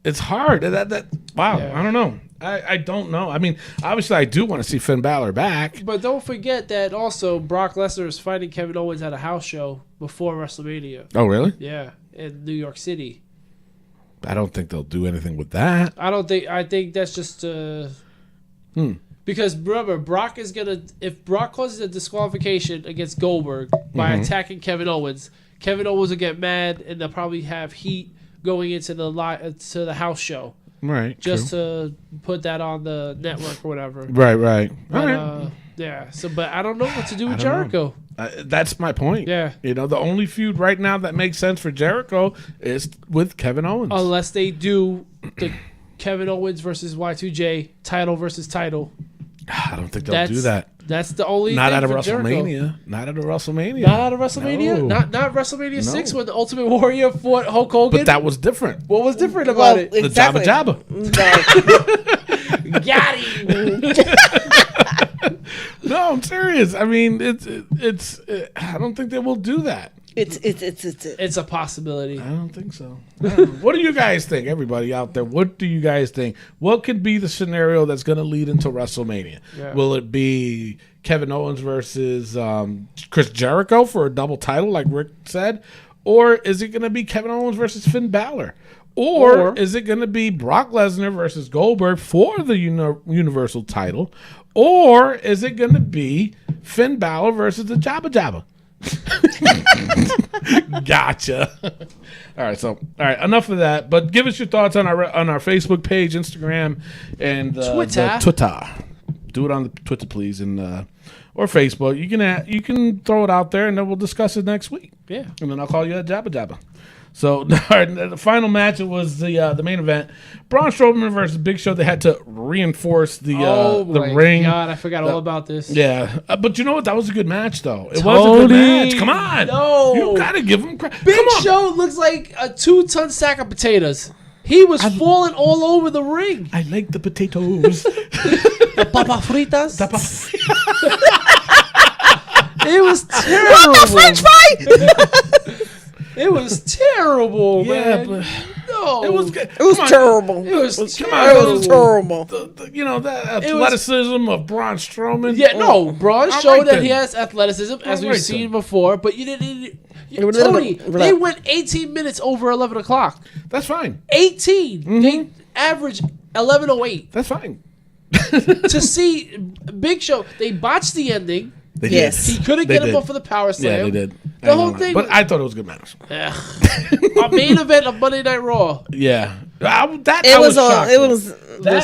It's hard. Wow. Yeah. I don't know. I don't know. I mean, obviously, I do want to see Finn Balor back. But don't forget that also Brock Lesnar is fighting Kevin Owens at a house show before WrestleMania. Oh, really? Yeah, in New York City. I don't think they'll do anything with that. I think that's just because remember if Brock causes a disqualification against Goldberg by attacking Kevin Owens will get mad and they'll probably have heat going into the house show. Right. Just to put that on the network or whatever. Right. But, All right. yeah. So, but I don't know what to do with Jericho. That's my point. Yeah. The only feud right now that makes sense for Jericho is with Kevin Owens. Unless they do the Kevin Owens versus Y2J title versus title. I don't think they'll do that. That's the only Not thing out of for WrestleMania. Jericho. Not out of WrestleMania. Not out of WrestleMania? No. Not WrestleMania 6 when the Ultimate Warrior fought Hulk Hogan? But that was different. What was different about it? Exactly. The Jabba Jabba. Got him. No, I'm serious. I mean, it's. I don't think they will do that. It's a possibility. I don't think so. What do you guys think, everybody out there? What do you guys think? What could be the scenario that's going to lead into WrestleMania? Yeah. Will it be Kevin Owens versus Chris Jericho for a double title, like Rick said? Or is it going to be Kevin Owens versus Finn Balor? Or is it going to be Brock Lesnar versus Goldberg for the Universal title? Or is it going to be Finn Balor versus the Jabba Jabba? Gotcha. All right, enough of that. But give us your thoughts on our Facebook page, Instagram, and Twitter. Twitter. Do it on the Twitter, please, and or Facebook. You can throw it out there, and then we'll discuss it next week. Yeah. And then I'll call you a Jabba Jabba. So the final match, it was the main event. Braun Strowman versus Big Show. They had to reinforce the ring. God, I forgot all about this. Yeah, but you know what? That was a good match, though. It was a good match. Come on, No. you gotta give him credit. Big Show looks like a 2-ton sack of potatoes. He was falling all over the ring. I like the potatoes. The papa fritas. It was terrible. What the French fry? It was terrible, Yeah, man. but No. it was good. It was terrible. It was Come terrible. on, It was terrible. That athleticism of Braun Strowman. Yeah, no. Braun All showed right, that then. he has athleticism, as All we've right, seen then. before, but you didn't. was Tony, little- they went 18 minutes over 11 o'clock. That's fine. 18. They averaged 11:08. That's fine. To see Big Show, they botched the ending. They Yes. He couldn't They get him did. up for the power slam. Yeah, they did. The whole thing but was- I thought it was a good match. A main event of Monday Night Raw. Yeah, I was It was shocked.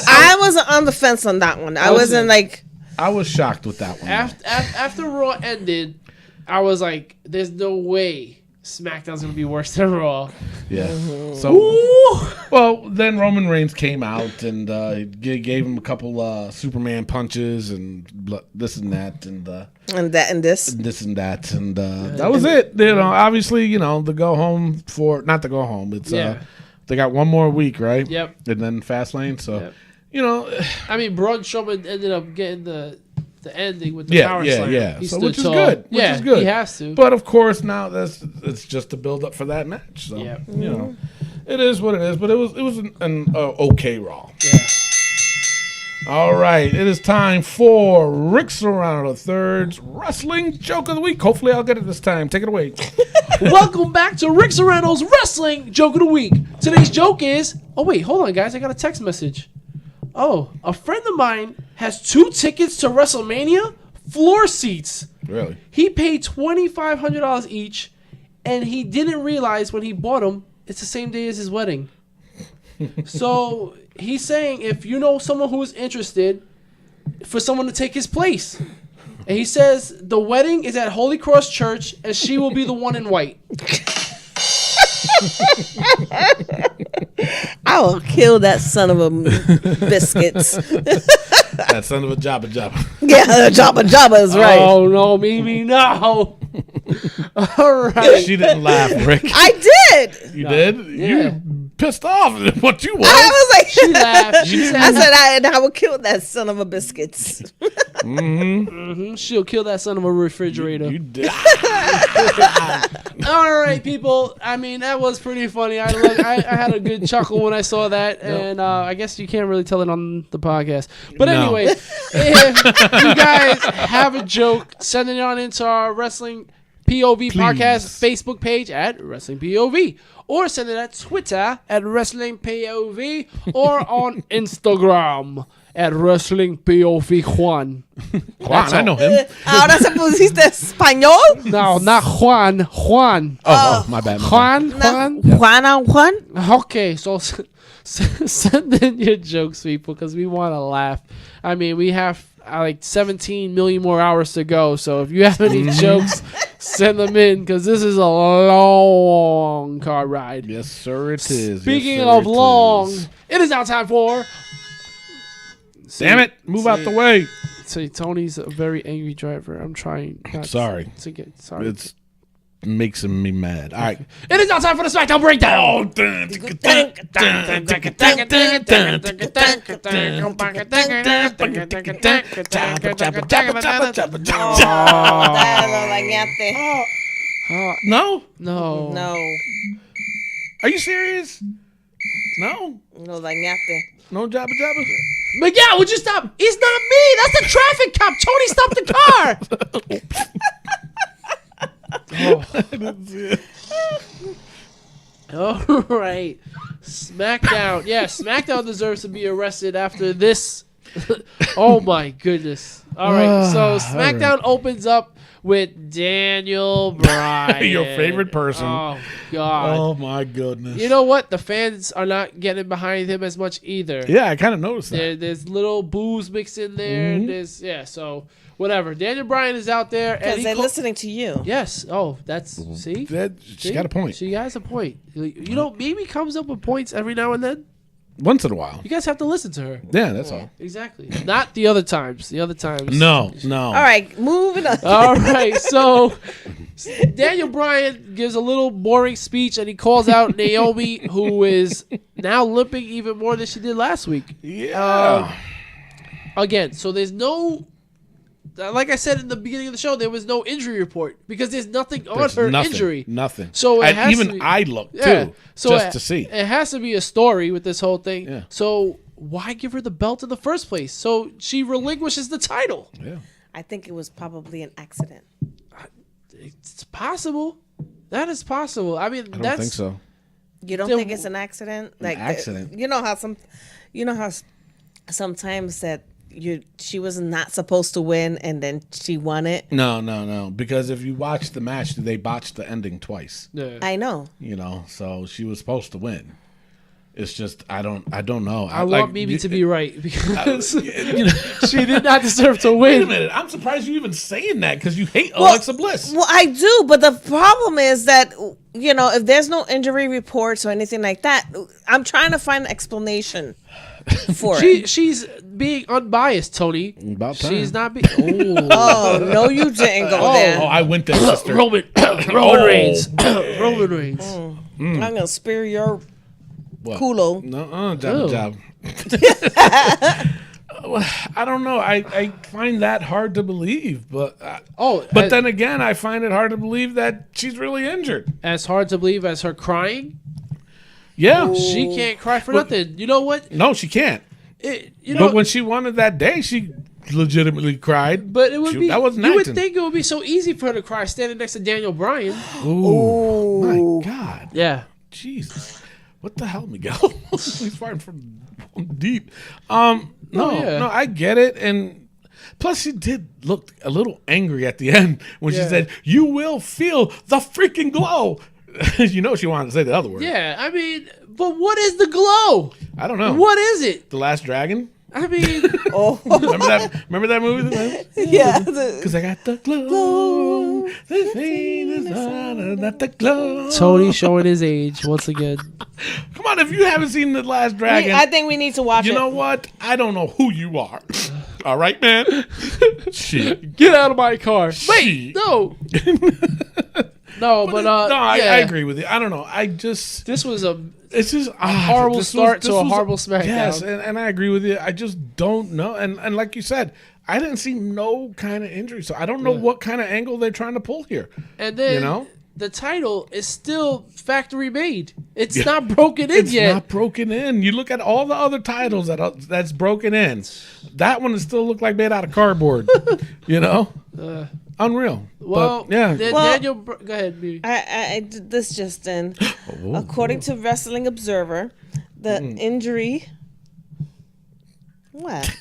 I was on the fence on that one. I wasn't like. I was shocked with that one. After Raw ended, I was like, "There's no way SmackDown's gonna be worse than Raw." Yeah. So, well, then Roman Reigns came out and gave him a couple Superman punches and this and that and this and that and that was it. Obviously, the go home not the go home. It's they got one more week, right? Yep. And then Fastlane. So, Yep. I mean, Braun Strowman ended up getting the ending with the power slam. Yeah. He So, stood which is tall. good. Which is good. He has to. But of course, now it's just to build up for that match. So Yeah. it is what it is. But it was an okay Raw. Yeah. All right, it is time for Rick Serrano III's Wrestling Joke of the Week. Hopefully, I'll get it this time. Take it away. Welcome back to Rick Serrano's Wrestling Joke of the Week. Today's joke is... Oh, wait. Hold on, guys. I got a text message. Oh, a friend of mine has 2 tickets to WrestleMania, floor seats. Really? He paid $2,500 each, and he didn't realize when he bought them, it's the same day as his wedding. So he's saying if you know someone who is interested, for someone to take his place. And he says the wedding is at Holy Cross Church, and she will be the one in white. I will kill that son of a biscuits. That son of a Jabba Jabba. Yeah, Jabba Jabba is right. Oh, no, Mimi, no. All right. She didn't laugh, Rick. I did. You did? Yeah. You pissed off at what you was. I was like, She laughed. She said, I said, I will kill that son of a biscuits. She'll kill that son of a refrigerator. You did. All right, people. I mean, that was pretty funny. I had a good chuckle when I saw that, and I guess you can't really tell it on the podcast. But anyway, if you guys have a joke, send it on into our Wrestling POV podcast Facebook page at Wrestling POV, or send it at Twitter at Wrestling POV, or on Instagram at Wrestling POV Juan. Juan, I know him. Ahora se pusiste español? No, not Juan. Juan. Oh, my bad. Juan? Okay, so send in your jokes, people, because we want to laugh. I mean, we have like 17 million more hours to go, so if you have any jokes, send them in, because this is a long car ride. Yes, sir, it is. Speaking of long, it is now time for... Damn it, move out the way. See, Tony's a very angry driver. I'm trying not Sorry. to get... Sorry. It's making me mad. All right. It is now time for the SmackDown Breakdown. No? No. Are you serious? No? No dañaste. No Jobba Jobba? Miguel, would you stop? It's not me. That's the traffic cop. Tony, stop the car. All right. SmackDown. Yeah, SmackDown deserves to be arrested after this. Oh, my goodness. All right. So SmackDown opens up with Daniel Bryan. Your favorite person. Oh, God. Oh, my goodness. You know what? The fans are not getting behind him as much either. Yeah, I kind of noticed that. There's little booze mixed in there. So whatever. Daniel Bryan is out there. Because they're listening to you. Yes. Oh, that's, see? She got a point. She has a point. You know, Mimi comes up with points every now and then. Once in a while. You guys have to listen to her. Yeah, that's all. Exactly. Not the other times. The other times. No. All right, moving on. All right, so Daniel Bryan gives a little boring speech, and he calls out Naomi, who is now limping even more than she did last week. Yeah. Again, so there's no... Like I said in the beginning of the show, there was no injury report because there's nothing on her injury. Nothing. So it has even to be, I looked too, so just to see. It has to be a story with this whole thing. Yeah. So why give her the belt in the first place? So she relinquishes the title. Yeah. I think it was probably an accident. It's possible. That is possible. I mean, I don't think so. You don't think it's an accident? Like accident. You know how sometimes that she was not supposed to win and then she won it. No. Because if you watch the match, they botched the ending twice. Yeah. I know. You know, so she was supposed to win. It's just I don't know. I want Mimi to be right because she did not deserve to Wait win. a minute. I'm surprised you even saying that because you hate Alexa Bliss. Well, I do, but the problem is that if there's no injury reports or anything like that, I'm trying to find an explanation for it. She's being unbiased, Tony. About time. She's not being. Oh no, you didn't go there. Oh, I went there, sister. Roman Reigns. Roman Reigns. I'm gonna spear your What? culo. No, job. I don't know. I find that hard to believe, but then again, I find it hard to believe that she's really injured. As hard to believe as her crying. Yeah, She can't cry for nothing. You know what? No, she can't. But when she won it that day, she legitimately cried. But it would be. That wasn't you acting. would think it would be so easy for her to cry standing next to Daniel Bryan. Oh my God. Yeah. Jesus. What the hell, Miguel? He's firing from deep. No, I get it. And plus, she did look a little angry at the end when she said, "You will feel the freaking glow." She wanted to say the other word. Yeah, I mean, but what is the glow? I don't know. What is it? The Last Dragon? I mean, Remember that movie? Yeah. Because I got the glow. The thing is not the glow. Tony showing his age once again. Come on, if you haven't seen The Last Dragon, I think we need to watch it. You know what? I don't know who you are. All right, man? Shit. Get out of my car. Wait, no. No, but I agree with you. I don't know. This was a horrible start to a horrible SmackDown. Yes, and I agree with you. I just don't know. And like you said, I didn't see no kind of injury, so I don't know what kind of angle they're trying to pull here. And then You know? the title is still factory made. It's not broken in yet. It's not broken in. You look at all the other titles that's broken in. That one still look like made out of cardboard. You know? Unreal. Well, but, yeah. Daniel, go ahead, baby. I did this just in. According to Wrestling Observer, the injury. What?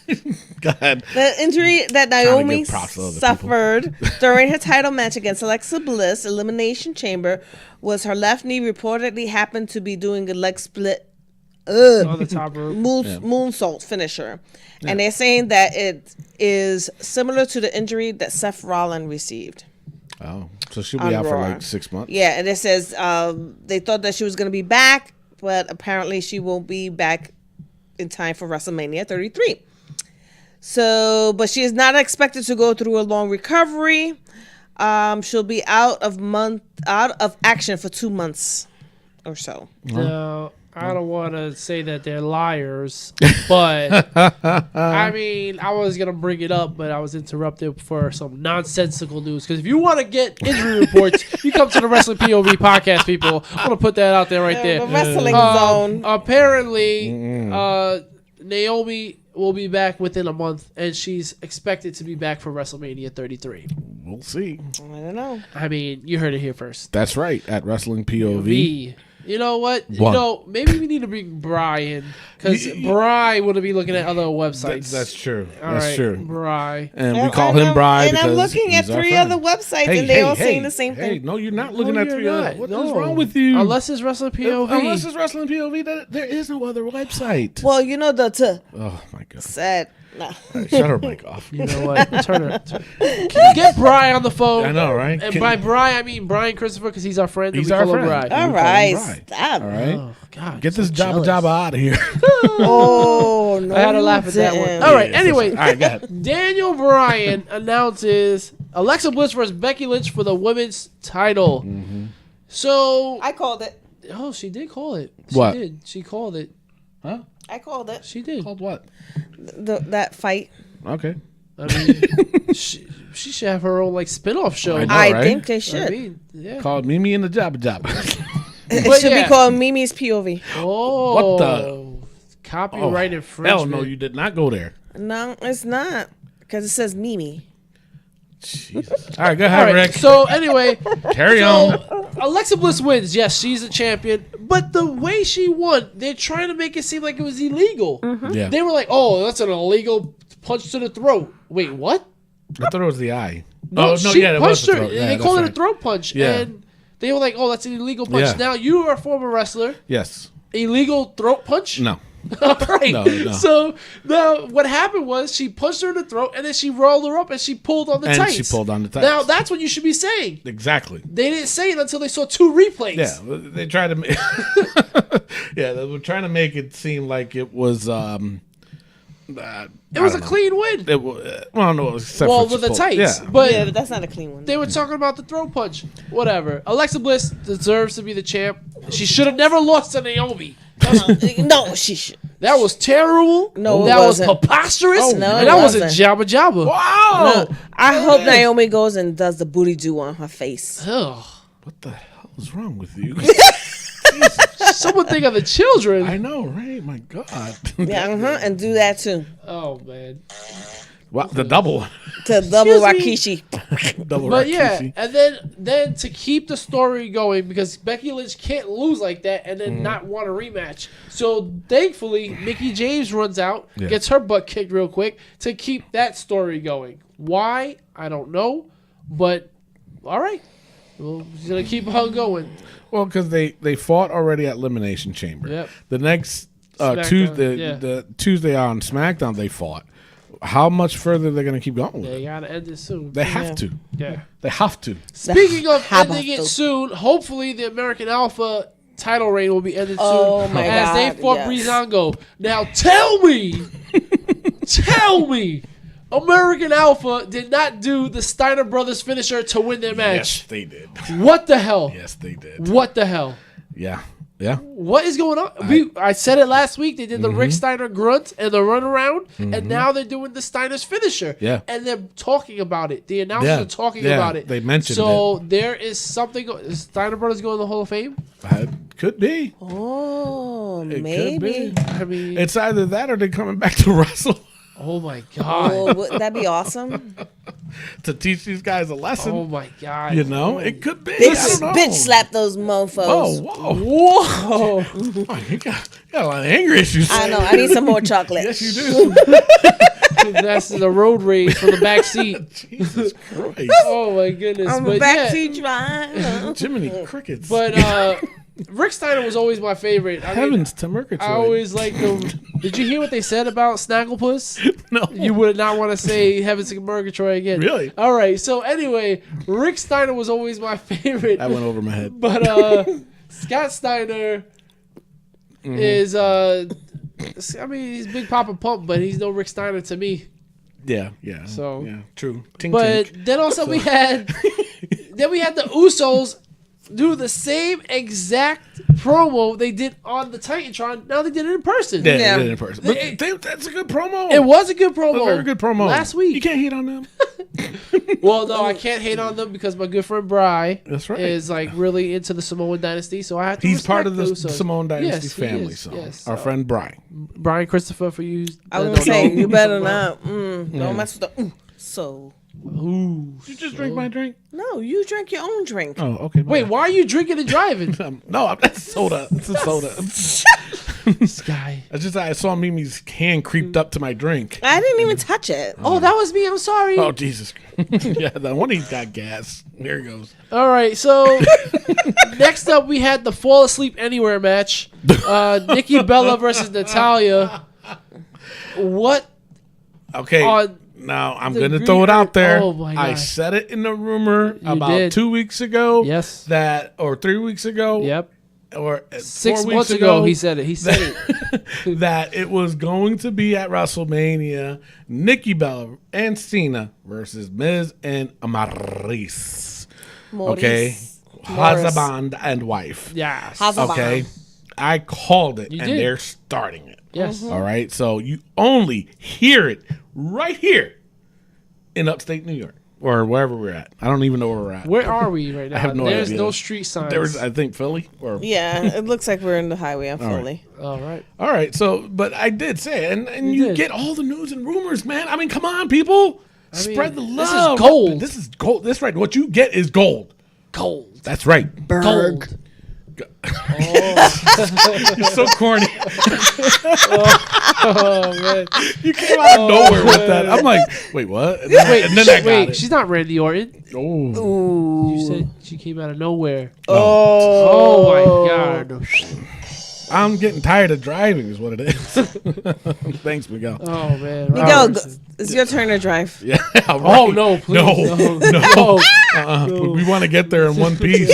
Go ahead. The injury that Trying to Naomi give props to other suffered during her title match against Alexa Bliss, Elimination Chamber, was her left knee. Reportedly happened to be doing a leg split On the top rope. moonsault finisher. And they're saying that it is similar to the injury that Seth Rollins received. Oh, so she'll be On out for Raw. like 6 months? Yeah, and it says they thought that she was going to be back, but apparently she won't be back in time for WrestleMania 33. So, but she is not expected to go through a long recovery. She'll be out of action for 2 months or so. No, I don't want to say that they're liars, but I mean, I was going to bring it up, but I was interrupted for some nonsensical news. Because if you want to get injury reports, you come to the Wrestling POV podcast, people. I want to put that out there right there. The Wrestling Zone. Apparently, Naomi will be back within a month, and she's expected to be back for WrestleMania 33. We'll see. I don't know. I mean, you heard it here first. That's right. At Wrestling POV. V. You know what? What? You know, maybe we need to bring Bryan, because Bryan would be looking at other websites. That's true. All That's right, true. Bryan. And we call him Bryan And I'm because looking at he's our 3 friend. other websites, and they all saying the same Hey, thing. no, you're not looking No, at you're 3 not. other. What is No. wrong with you? Unless it's Wrestling POV. Unless it's Wrestling POV, there is no other website. Well, you know the Oh, my God. said. No. Shut her mic off. You know what? Turn her. Get Bryan on the phone. I know, right? And by Bryan, I mean Bryan Christopher, because he's our friend. He's and we our call him friend. Bryan. All We call him right, Bryan. stop. All right? Oh, God. Get this so Jobba jealous. Jobba out of here. Oh no! I had to you laugh at that one. didn't. All right, Yeah, anyway. all right, go ahead. Daniel Bryan announces Alexa Bliss versus Becky Lynch for the women's title. Mm-hmm. So, I called it. she did call it. What? She did. She called it. Huh? I called it. She did. Called what? That fight. Okay. I mean, she should have her own like spin-off show. I know. I right? think they I should. mean, yeah. Called Mimi and the Jobba Jobba. It But should yeah. be called Mimi's POV. Oh, What the- copyright Hell infringement? no, you did not go there. No, it's not, because it says Mimi. Jesus. All right, go All ahead, right. Rick. So anyway, Carry on. Alexa Bliss wins. Yes, she's a champion. But the way she won, they're trying to make it seem like it was illegal. Yeah. They were like, "Oh, that's an illegal punch to the throat." Wait, what? I thought it was the eye. No, oh, no, she yeah, it was punched the her. throat. Yeah, They that's call it a right. throat punch, Yeah. and they were like, "Oh, that's an illegal punch." Yeah. Now you are a former wrestler. Yes. Illegal throat punch? No. All right. No, no. So now what happened was she punched her in the throat, and then she rolled her up, and she pulled on the And tights. she pulled on the tights. Now that's what you should be saying. Exactly. They didn't say it until they saw 2 replays. Yeah, they tried to. Yeah, they were trying to make it seem like it was. It was a clean win. Well, no, except Well, for with the pull- tights. Yeah. But Yeah, but that's not a clean one. they were talking about the throat punch. Whatever. Alexa Bliss deserves to be the champ. She should have never lost to Naomi. No, she should. That was terrible. No, it that was wasn't. preposterous. Oh, and no, it that wasn't wasn't. Jabba Jabba. Wow. No, I hope Naomi goes and does the booty do on her face. Ugh. What the hell is wrong with you? Someone think of the children. I know, right? My God. Yeah, and do that too. Oh man. Wow, the double one. To double Excuse Rikishi. Double But yeah, Rikishi. and then to keep the story going, because Becky Lynch can't lose like that and then not want a rematch. So thankfully, Mickey James runs out, Yeah. gets her butt kicked real quick to keep that story going. Why? I don't know, but all right, we're gonna keep on going. Well, because they fought already at Elimination Chamber. Yep. The next SmackDown, Tuesday, yeah. the Tuesday on SmackDown, they fought. How much further they're going to keep going with They it? gotta end it soon. They have to. Yeah. They have to. Speaking of How ending it about soon, hopefully the American Alpha title reign will be ended soon. Oh, my as God, they fought yes. Breezango. Now tell me, American Alpha did not do the Steiner Brothers finisher to win their match. Yes, they did. What the hell? Yes, they did. What the hell? Yeah. Yeah. What is going on? I said it last week. They did the Rick Steiner grunt and the runaround, and now they're doing the Steiner's finisher. Yeah. And they're talking about it. The announcers are talking about it. They mentioned so there is something. Is Steiner Brothers going to the Hall of Fame? Could be. Oh, It maybe. could be. I mean, It's either that or they're coming back to wrestle oh my god. Oh, wouldn't that be awesome? to teach these guys a lesson. Oh my god. You know, it could be. I Bitch, don't know. bitch slap those mofos. Oh, whoa. Whoa. Oh, you got a lot of anger issues. I know. I need some more chocolate. Yes, you do. That's the road rage from the back seat. Jesus Christ. Oh my goodness. I'm but a backseat driver. Jiminy Crickets. But Rick Steiner was always my favorite. I mean, Heavens to Murgatroyd. I always liked them. Did you hear what they said about Snagglepuss? No. You would not want to say Heavens to Murgatroyd again. Really? All right. So anyway, Rick Steiner was always my favorite. That went over my head. But Scott Steiner is I mean, he's Big Papa Pump, but he's no Rick Steiner to me. Yeah. So- yeah, true. Tink, But tink. then also we had the Usos do the same exact promo they did on the Titantron. Now they did it in person. Yeah, Yeah. they did it in person. But that's a good promo. It was a good promo. a very good promo. Last week. You can't hate on them. Well, no, I can't hate on them because my good friend Bryan That's right. is like really into the Samoan dynasty, so I have to. He's part of the respect Usos. Simone Dynasty Yes, he family. is. So Yes. our friend Bryan. Bryan Christopher for you. I was that gonna don't say know. you better not. Don't mess with the. So Ooh. Did you just drink my drink? no, you drink your own drink. Oh, okay. Wait, why are you drinking and driving? No, that's soda. It's a soda. This guy. I saw Mimi's hand creeped up to my drink. I didn't even touch it. Oh, that was me. I'm sorry. Oh, Jesus. Yeah, the one he's got gas. There he goes. All right, so next up we had the Fall Asleep Anywhere match. Nikki Bella versus Natalya. What? Okay. On Now, I'm the going to throw it out there. Oh, my I God. said it in the rumor about did. 2 weeks ago. Yes. Or 3 weeks ago. Yep. Or 6 4 months weeks ago, he said it. He said it. that it was going to be at WrestleMania, Nikki Bella and Cena versus Miz and Maurice. Okay? Husband and wife. Yes. Okay? I called it, You and did. they're starting it. Yes. All right? So you only hear it right here in upstate New York or wherever we're at. I don't even know where we're at. Where are we right now? have no There's idea. no street signs. There's, I think, Philly. Or Yeah, it looks like we're in the highway on Foley. All right. All right, so but I did say it, and You you did. get all the news and rumors, man. I mean, come on, people, spread the this is love. gold. This is gold. That's right. What you get is gold. Gold. That's right. Gold. You're so corny. Oh man. You came out of nowhere with that. I'm like, wait, what? And then, Wait, and then I got wait. it. She's not Randy Orton. Oh, You said she came out of nowhere. Oh my god. I'm getting tired of driving. Is what it is. Thanks, Miguel. Oh man. Miguel, Robert. it's your turn to drive. Yeah. Oh no, please. No. We want to get there in one piece.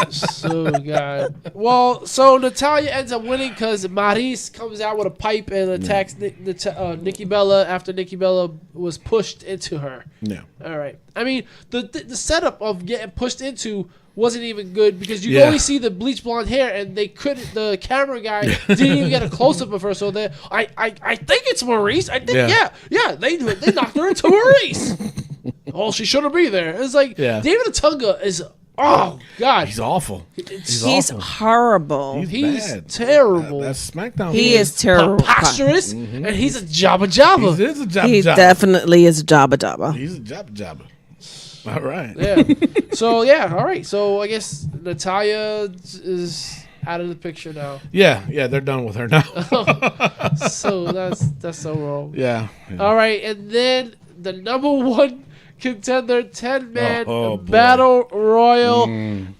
So god. Well, so Natalya ends up winning because Maurice comes out with a pipe and attacks Nikki Bella after Nikki Bella was pushed into her. Yeah. All right. I mean, the setup of getting pushed into wasn't even good because you Yeah. could only see the bleach blonde hair and they couldn't. The camera guy didn't even get a close up of her. So I think it's Maurice. I think yeah. They knocked her into Maurice. Oh, she shouldn't be there. It's like Yeah. David Otunga is. Oh God, He's awful. He's He's awful. horrible. he's bad. terrible. That's SmackDown. He is terrible. preposterous, and he's a Jabba Jabba. He is a job. He definitely is a Jabba Jabba. He's a Jabba. All right. Yeah. So yeah, all right. So I guess Natalya is out of the picture now. Yeah. They're done with her now. So that's so wrong. yeah. All right, and then the number one contender 10-man Oh, boy. battle royal.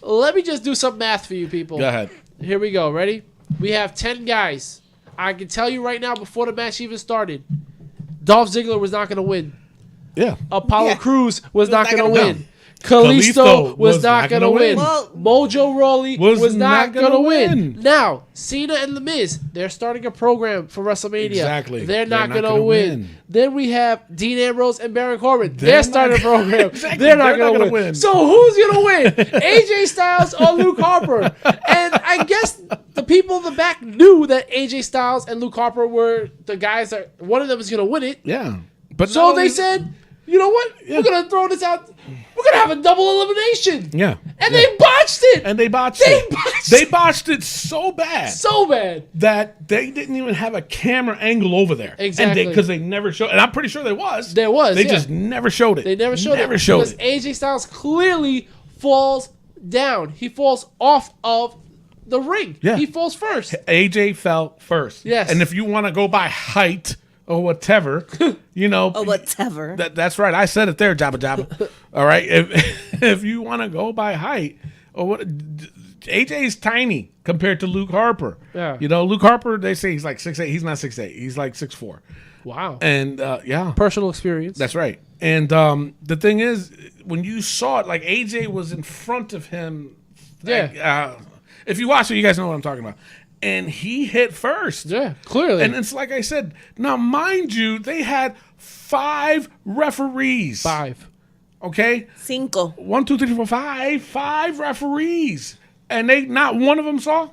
Let me just do some math for you people. Go ahead. Here we go. Ready? We have 10 guys. I can tell you right now before the match even started, Dolph Ziggler was not going to win. Yeah. Apollo Yeah. Crews was not not going to gonna win. Kalisto was not going to win. Well, Mojo Rawley was not going to win. win. Now, Cena and The Miz, they're starting a program for WrestleMania. Exactly. They're not going to gonna win. Then we have Dean Ambrose and Baron Corbin. They're They're starting a program. Exactly. They're not They're going not to gonna win. win. So who's going to win? AJ Styles or Luke Harper? And I guess the people in the back knew that AJ Styles and Luke Harper were the guys that one of them was going to win it. Yeah. But So not they only- said, you know what? We're going to throw this out. We're going to have a double elimination. Yeah. And yeah. they botched it. And they botched They it. botched They botched it so bad so bad. that they didn't even have a camera angle over there. Exactly. Because they never showed. And I'm pretty sure there was. There was, They yeah. just never showed it. They never showed it. showed because it. AJ Styles clearly falls down. He falls off of the ring. Yeah. He falls first. AJ fell first. Yes. And if you want to go by height or whatever, you know. or whatever. That's right. I said it there, Jobba Jobba. All right. If you want to go by height or what, AJ's tiny compared to Luke Harper. Yeah. You know, Luke Harper, they say he's like 6'8". He's not 6'8". He's like 6'4". Wow. And yeah, Personal experience. that's right. And the thing is, when you saw it, like AJ was in front of him. Yeah. If you watch it, you guys know what I'm talking about. And he hit first. Yeah, clearly. And it's like I said, now mind you, they had 5 referees. 5. Okay? Cinco. 1, 2, 3, 4, 5. 5 referees. And they not one of them saw.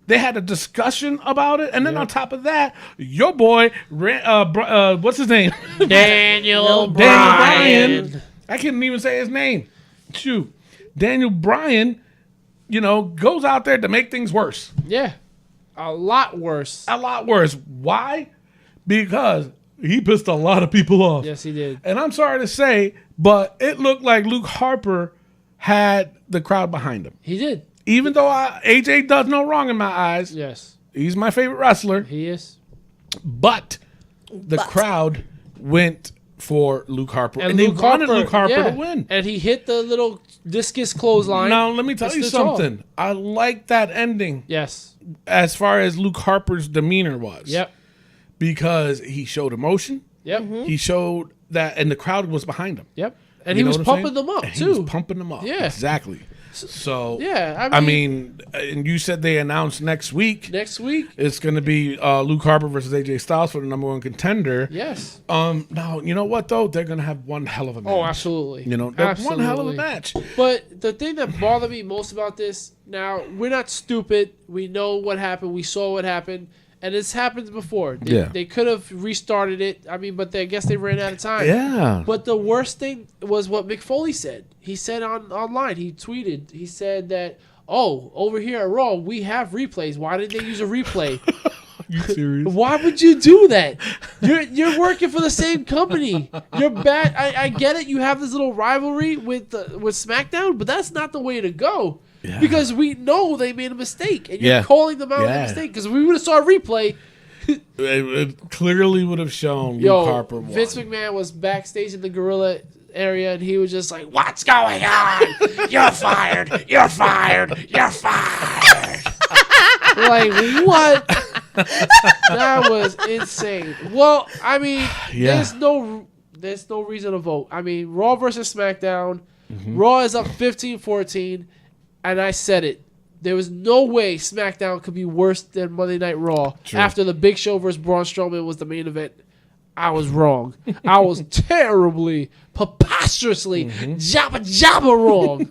They had a discussion about it. And then on top of that, your boy, what's his name? Daniel Bryan. I couldn't even say his name. Shoot. Daniel Bryan, you know, goes out there to make things worse. Yeah. A lot worse. A lot worse. Why? Because he pissed a lot of people off. Yes, he did. And I'm sorry to say, but it looked like Luke Harper had the crowd behind him. He did. Even though AJ does no wrong in my eyes, Yes. he's my favorite wrestler, He is. but the crowd went for Luke Harper. And, Luke they wanted Luke Harper yeah. to win. And he hit the little discus clothesline. Now, let me tell you Missed it all. something. I like that ending Yes. as far as Luke Harper's demeanor was. Yep. Because he showed emotion. Yep. He showed that, and the crowd was behind him. Yep. And You he know was what I'm pumping saying? them up, And too. He was pumping them up. Yeah. Exactly. So, Yeah, I mean, and you said they announced next week. Next week? It's going to be Luke Harper versus AJ Styles for the #1 contender. Yes. Now, you know what, though? They're going to have one hell of a match. Oh, absolutely. You know, they're one hell of a Absolutely. match. But the thing that bothered me most about this, now, we're not stupid. We know what happened. We saw what happened. And it's happened before. They could have restarted it. I mean, but I guess they ran out of time. Yeah. But the worst thing was what Mick Foley said. He said online, he tweeted, he said that, oh, over here at Raw, we have replays. Why didn't they use a replay? You serious? Why would you do that? You're working for the same company. You're bad. I get it. You have this little rivalry with SmackDown, but that's not the way to go. Yeah. Because we know they made a mistake, and you're Yeah. calling them out on the Yeah. mistake. Because if we would have saw a replay, It clearly would have shown yo, Luke Harper won. Vince McMahon was backstage in the gorilla area, and he was just like, "What's going on? You're fired. You're fired. You're fired." Like what? That was insane. Well, I mean, Yeah. there's no reason to vote. I mean, Raw versus SmackDown. Mm-hmm. Raw is up 15-14, and I said it. There was no way SmackDown could be worse than Monday Night Raw after the Big Show versus Braun Strowman was the main event. I was wrong. I was terribly, preposterously, Jobba Jobba wrong.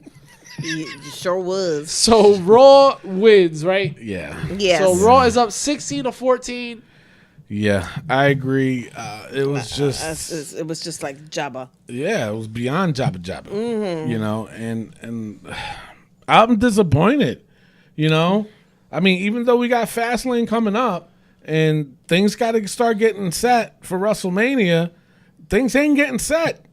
You sure was. So Raw wins, right? Yeah. Yes. So Raw is up 16-14. Yeah, I agree. It was just... It was just like Jabba. Yeah, it was beyond Jobba Jobba. You know, and I'm disappointed. You know, I mean, even though we got Fastlane coming up and things got to start getting set for WrestleMania, things ain't getting set.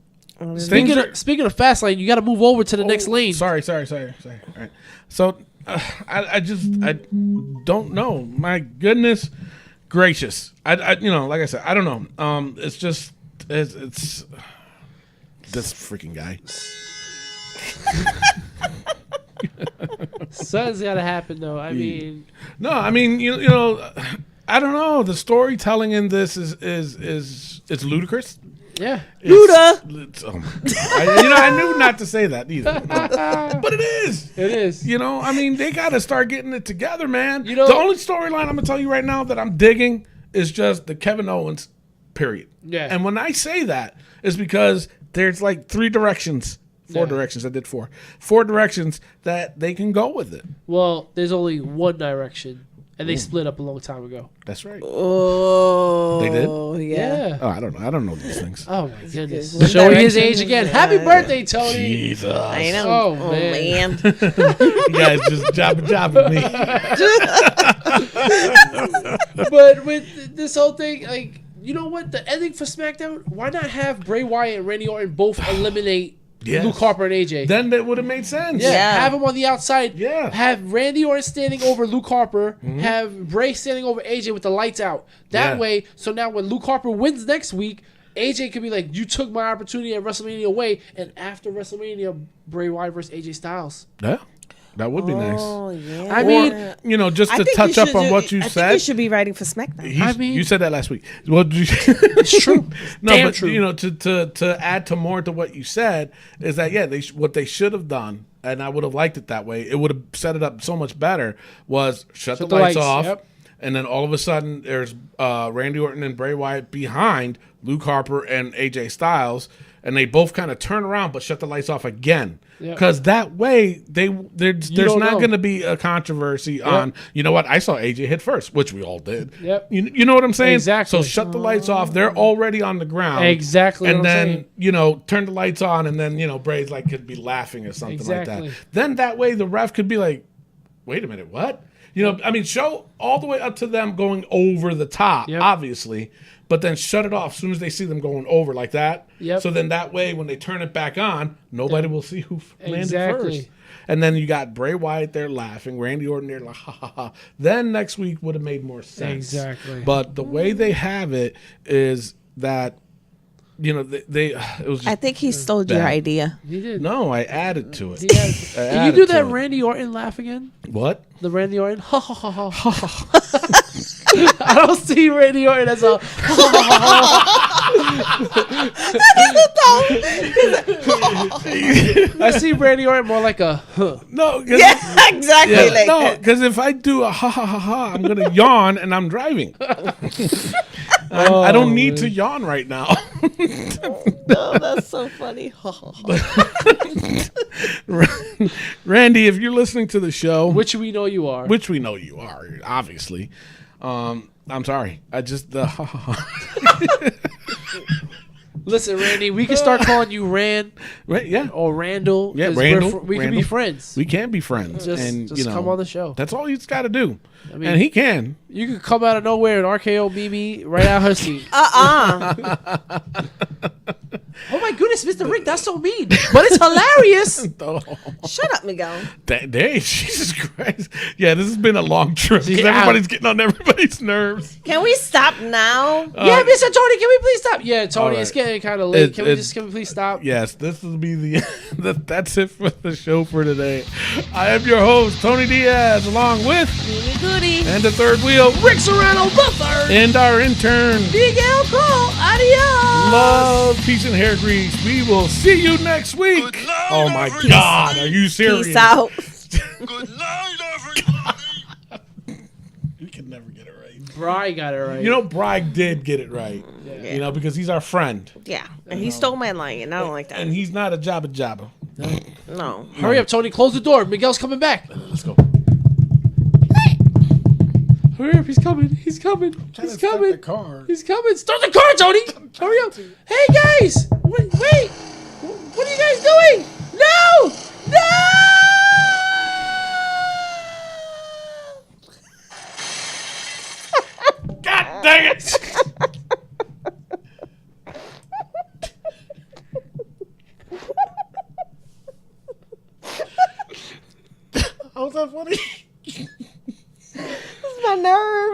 Speaking of Fastlane, you got to move over to the next lane. Sorry. All right. So I don't know. My goodness gracious. I you know, like I said, I don't know. It's just it's this freaking guy. Something's got to happen, though. I mean, No, I mean you know, I don't know. The storytelling in this is it's ludicrous. Yeah. I knew not to say that either. But it is. It is. I mean, they got to start getting it together, man. The only storyline I'm going to tell you right now that I'm digging is just the Kevin Owens, period. Yeah. And when I say that, it's because there's like 4 directions. I did 4. 4 directions that they can go with it. Well, there's only one direction, and they split up a long time ago. That's right. Oh, They did? Yeah. Oh, I don't know. I don't know these things. Oh my goodness. One Showing his direction. age again. Happy birthday, Tony. Jesus. I know. Oh, man. You guys just jobbing me. But with this whole thing, like, you know what? The ending for SmackDown, why not have Bray Wyatt and Randy Orton both eliminate Yes. Luke Harper and AJ? Then that would have made sense. Yeah, have him on the outside. Yeah. Have Randy Orton standing over Luke Harper. Have Bray standing over AJ with the lights out. That way, so now when Luke Harper wins next week, AJ could be like, you took my opportunity at WrestleMania away. And after WrestleMania, Bray Wyatt versus AJ Styles. Yeah. That would be nice. Oh, yeah. I mean, just I to think touch you up should on do- what you I said. think you should be writing for SmackDown. You said that last week. Well, it's true. No, Damn but true. to add to more to what you said is that what they should have done, and I would have liked it that way. It would have set it up so much better. Was shut the lights off, yep. and then all of a sudden there's Randy Orton and Bray Wyatt behind Luke Harper and AJ Styles, and they both kind of turn around but shut the lights off again. Because that way there's not going to be a controversy on, you know what, I saw AJ hit first, which we all did. Yep. You know what I'm saying? Exactly. So shut the lights off. They're already on the ground. Exactly And what I'm then, saying. turn the lights on, and then, Bray's like could be laughing or something like Exactly. that. Then that way the ref could be like, wait a minute, what? Show all the way up to them going over the top, obviously, but then shut it off as soon as they see them going over like that. Yep. So then that way, when they turn it back on, nobody will see who landed Exactly. first. And then you got Bray Wyatt there laughing, Randy Orton there like, ha, ha, ha. Then next week would have made more sense. Exactly. But the way they have it is that, it was just, I think he stole your bad. idea. He did. no, I added to it. He had- I Can you added do to that it. Randy Orton laugh again? What? The Randy Orton? Ha ha ha ha. I don't see Randy Orton as a I see Randy Orton more like a huh. No, Yeah, exactly. yeah, like no, that. because if I do a ha ha ha ha, I'm gonna yawn and I'm driving. I don't need to yawn right now. Oh, that's so funny. Randy, if you're listening to the show, Which we know you are. which we know you are, obviously, I'm sorry. I just ha ha ha. Listen, Randy, we can start calling you Rand Right, yeah, or Randall. Yeah, 'cause Randall, we can be Randall. friends. we can be friends, Just and come on the show. That's all he's got to do, I mean, and he can. You could come out of nowhere and RKO Mimi right out her seat. Oh my goodness, Mr. Rick, that's so mean. But it's hilarious. Oh, Shut up, Miguel. Jesus Christ! Yeah, this has been a long trip. 'Cause Yeah. everybody's getting on everybody's nerves. Can we stop now? Yeah, Mr. Tony, can we please stop? Yeah, Tony, right. it's getting kind of late. Can we It's- please stop? Yes, this will be that's it for the show for today. I am your host, Tony Diaz, along with Goody goody. and the third wheel, Rick Serrano, the third. and our intern, Miguel Cole, adios. Love, Peace, and Hair Grease. We will see you next week. Good night, Oh my everybody. God, are you serious? Peace out. Good night, everybody. We can never get it right. Bryan got it right. Bragg did get it right. Yeah. Because he's our friend, Yeah, and he stole my line, and I don't like that. and he's not a Jobba Jobba. No. Hurry up, Tony. Close the door. Miguel's coming back. Let's go. Hurry up. He's coming. He's coming. He's coming. The car. He's coming. Start the car, Tony. Hurry up. Hey, guys. Wait. What are you guys doing? No. No. God dang it! How's that funny? My nerve.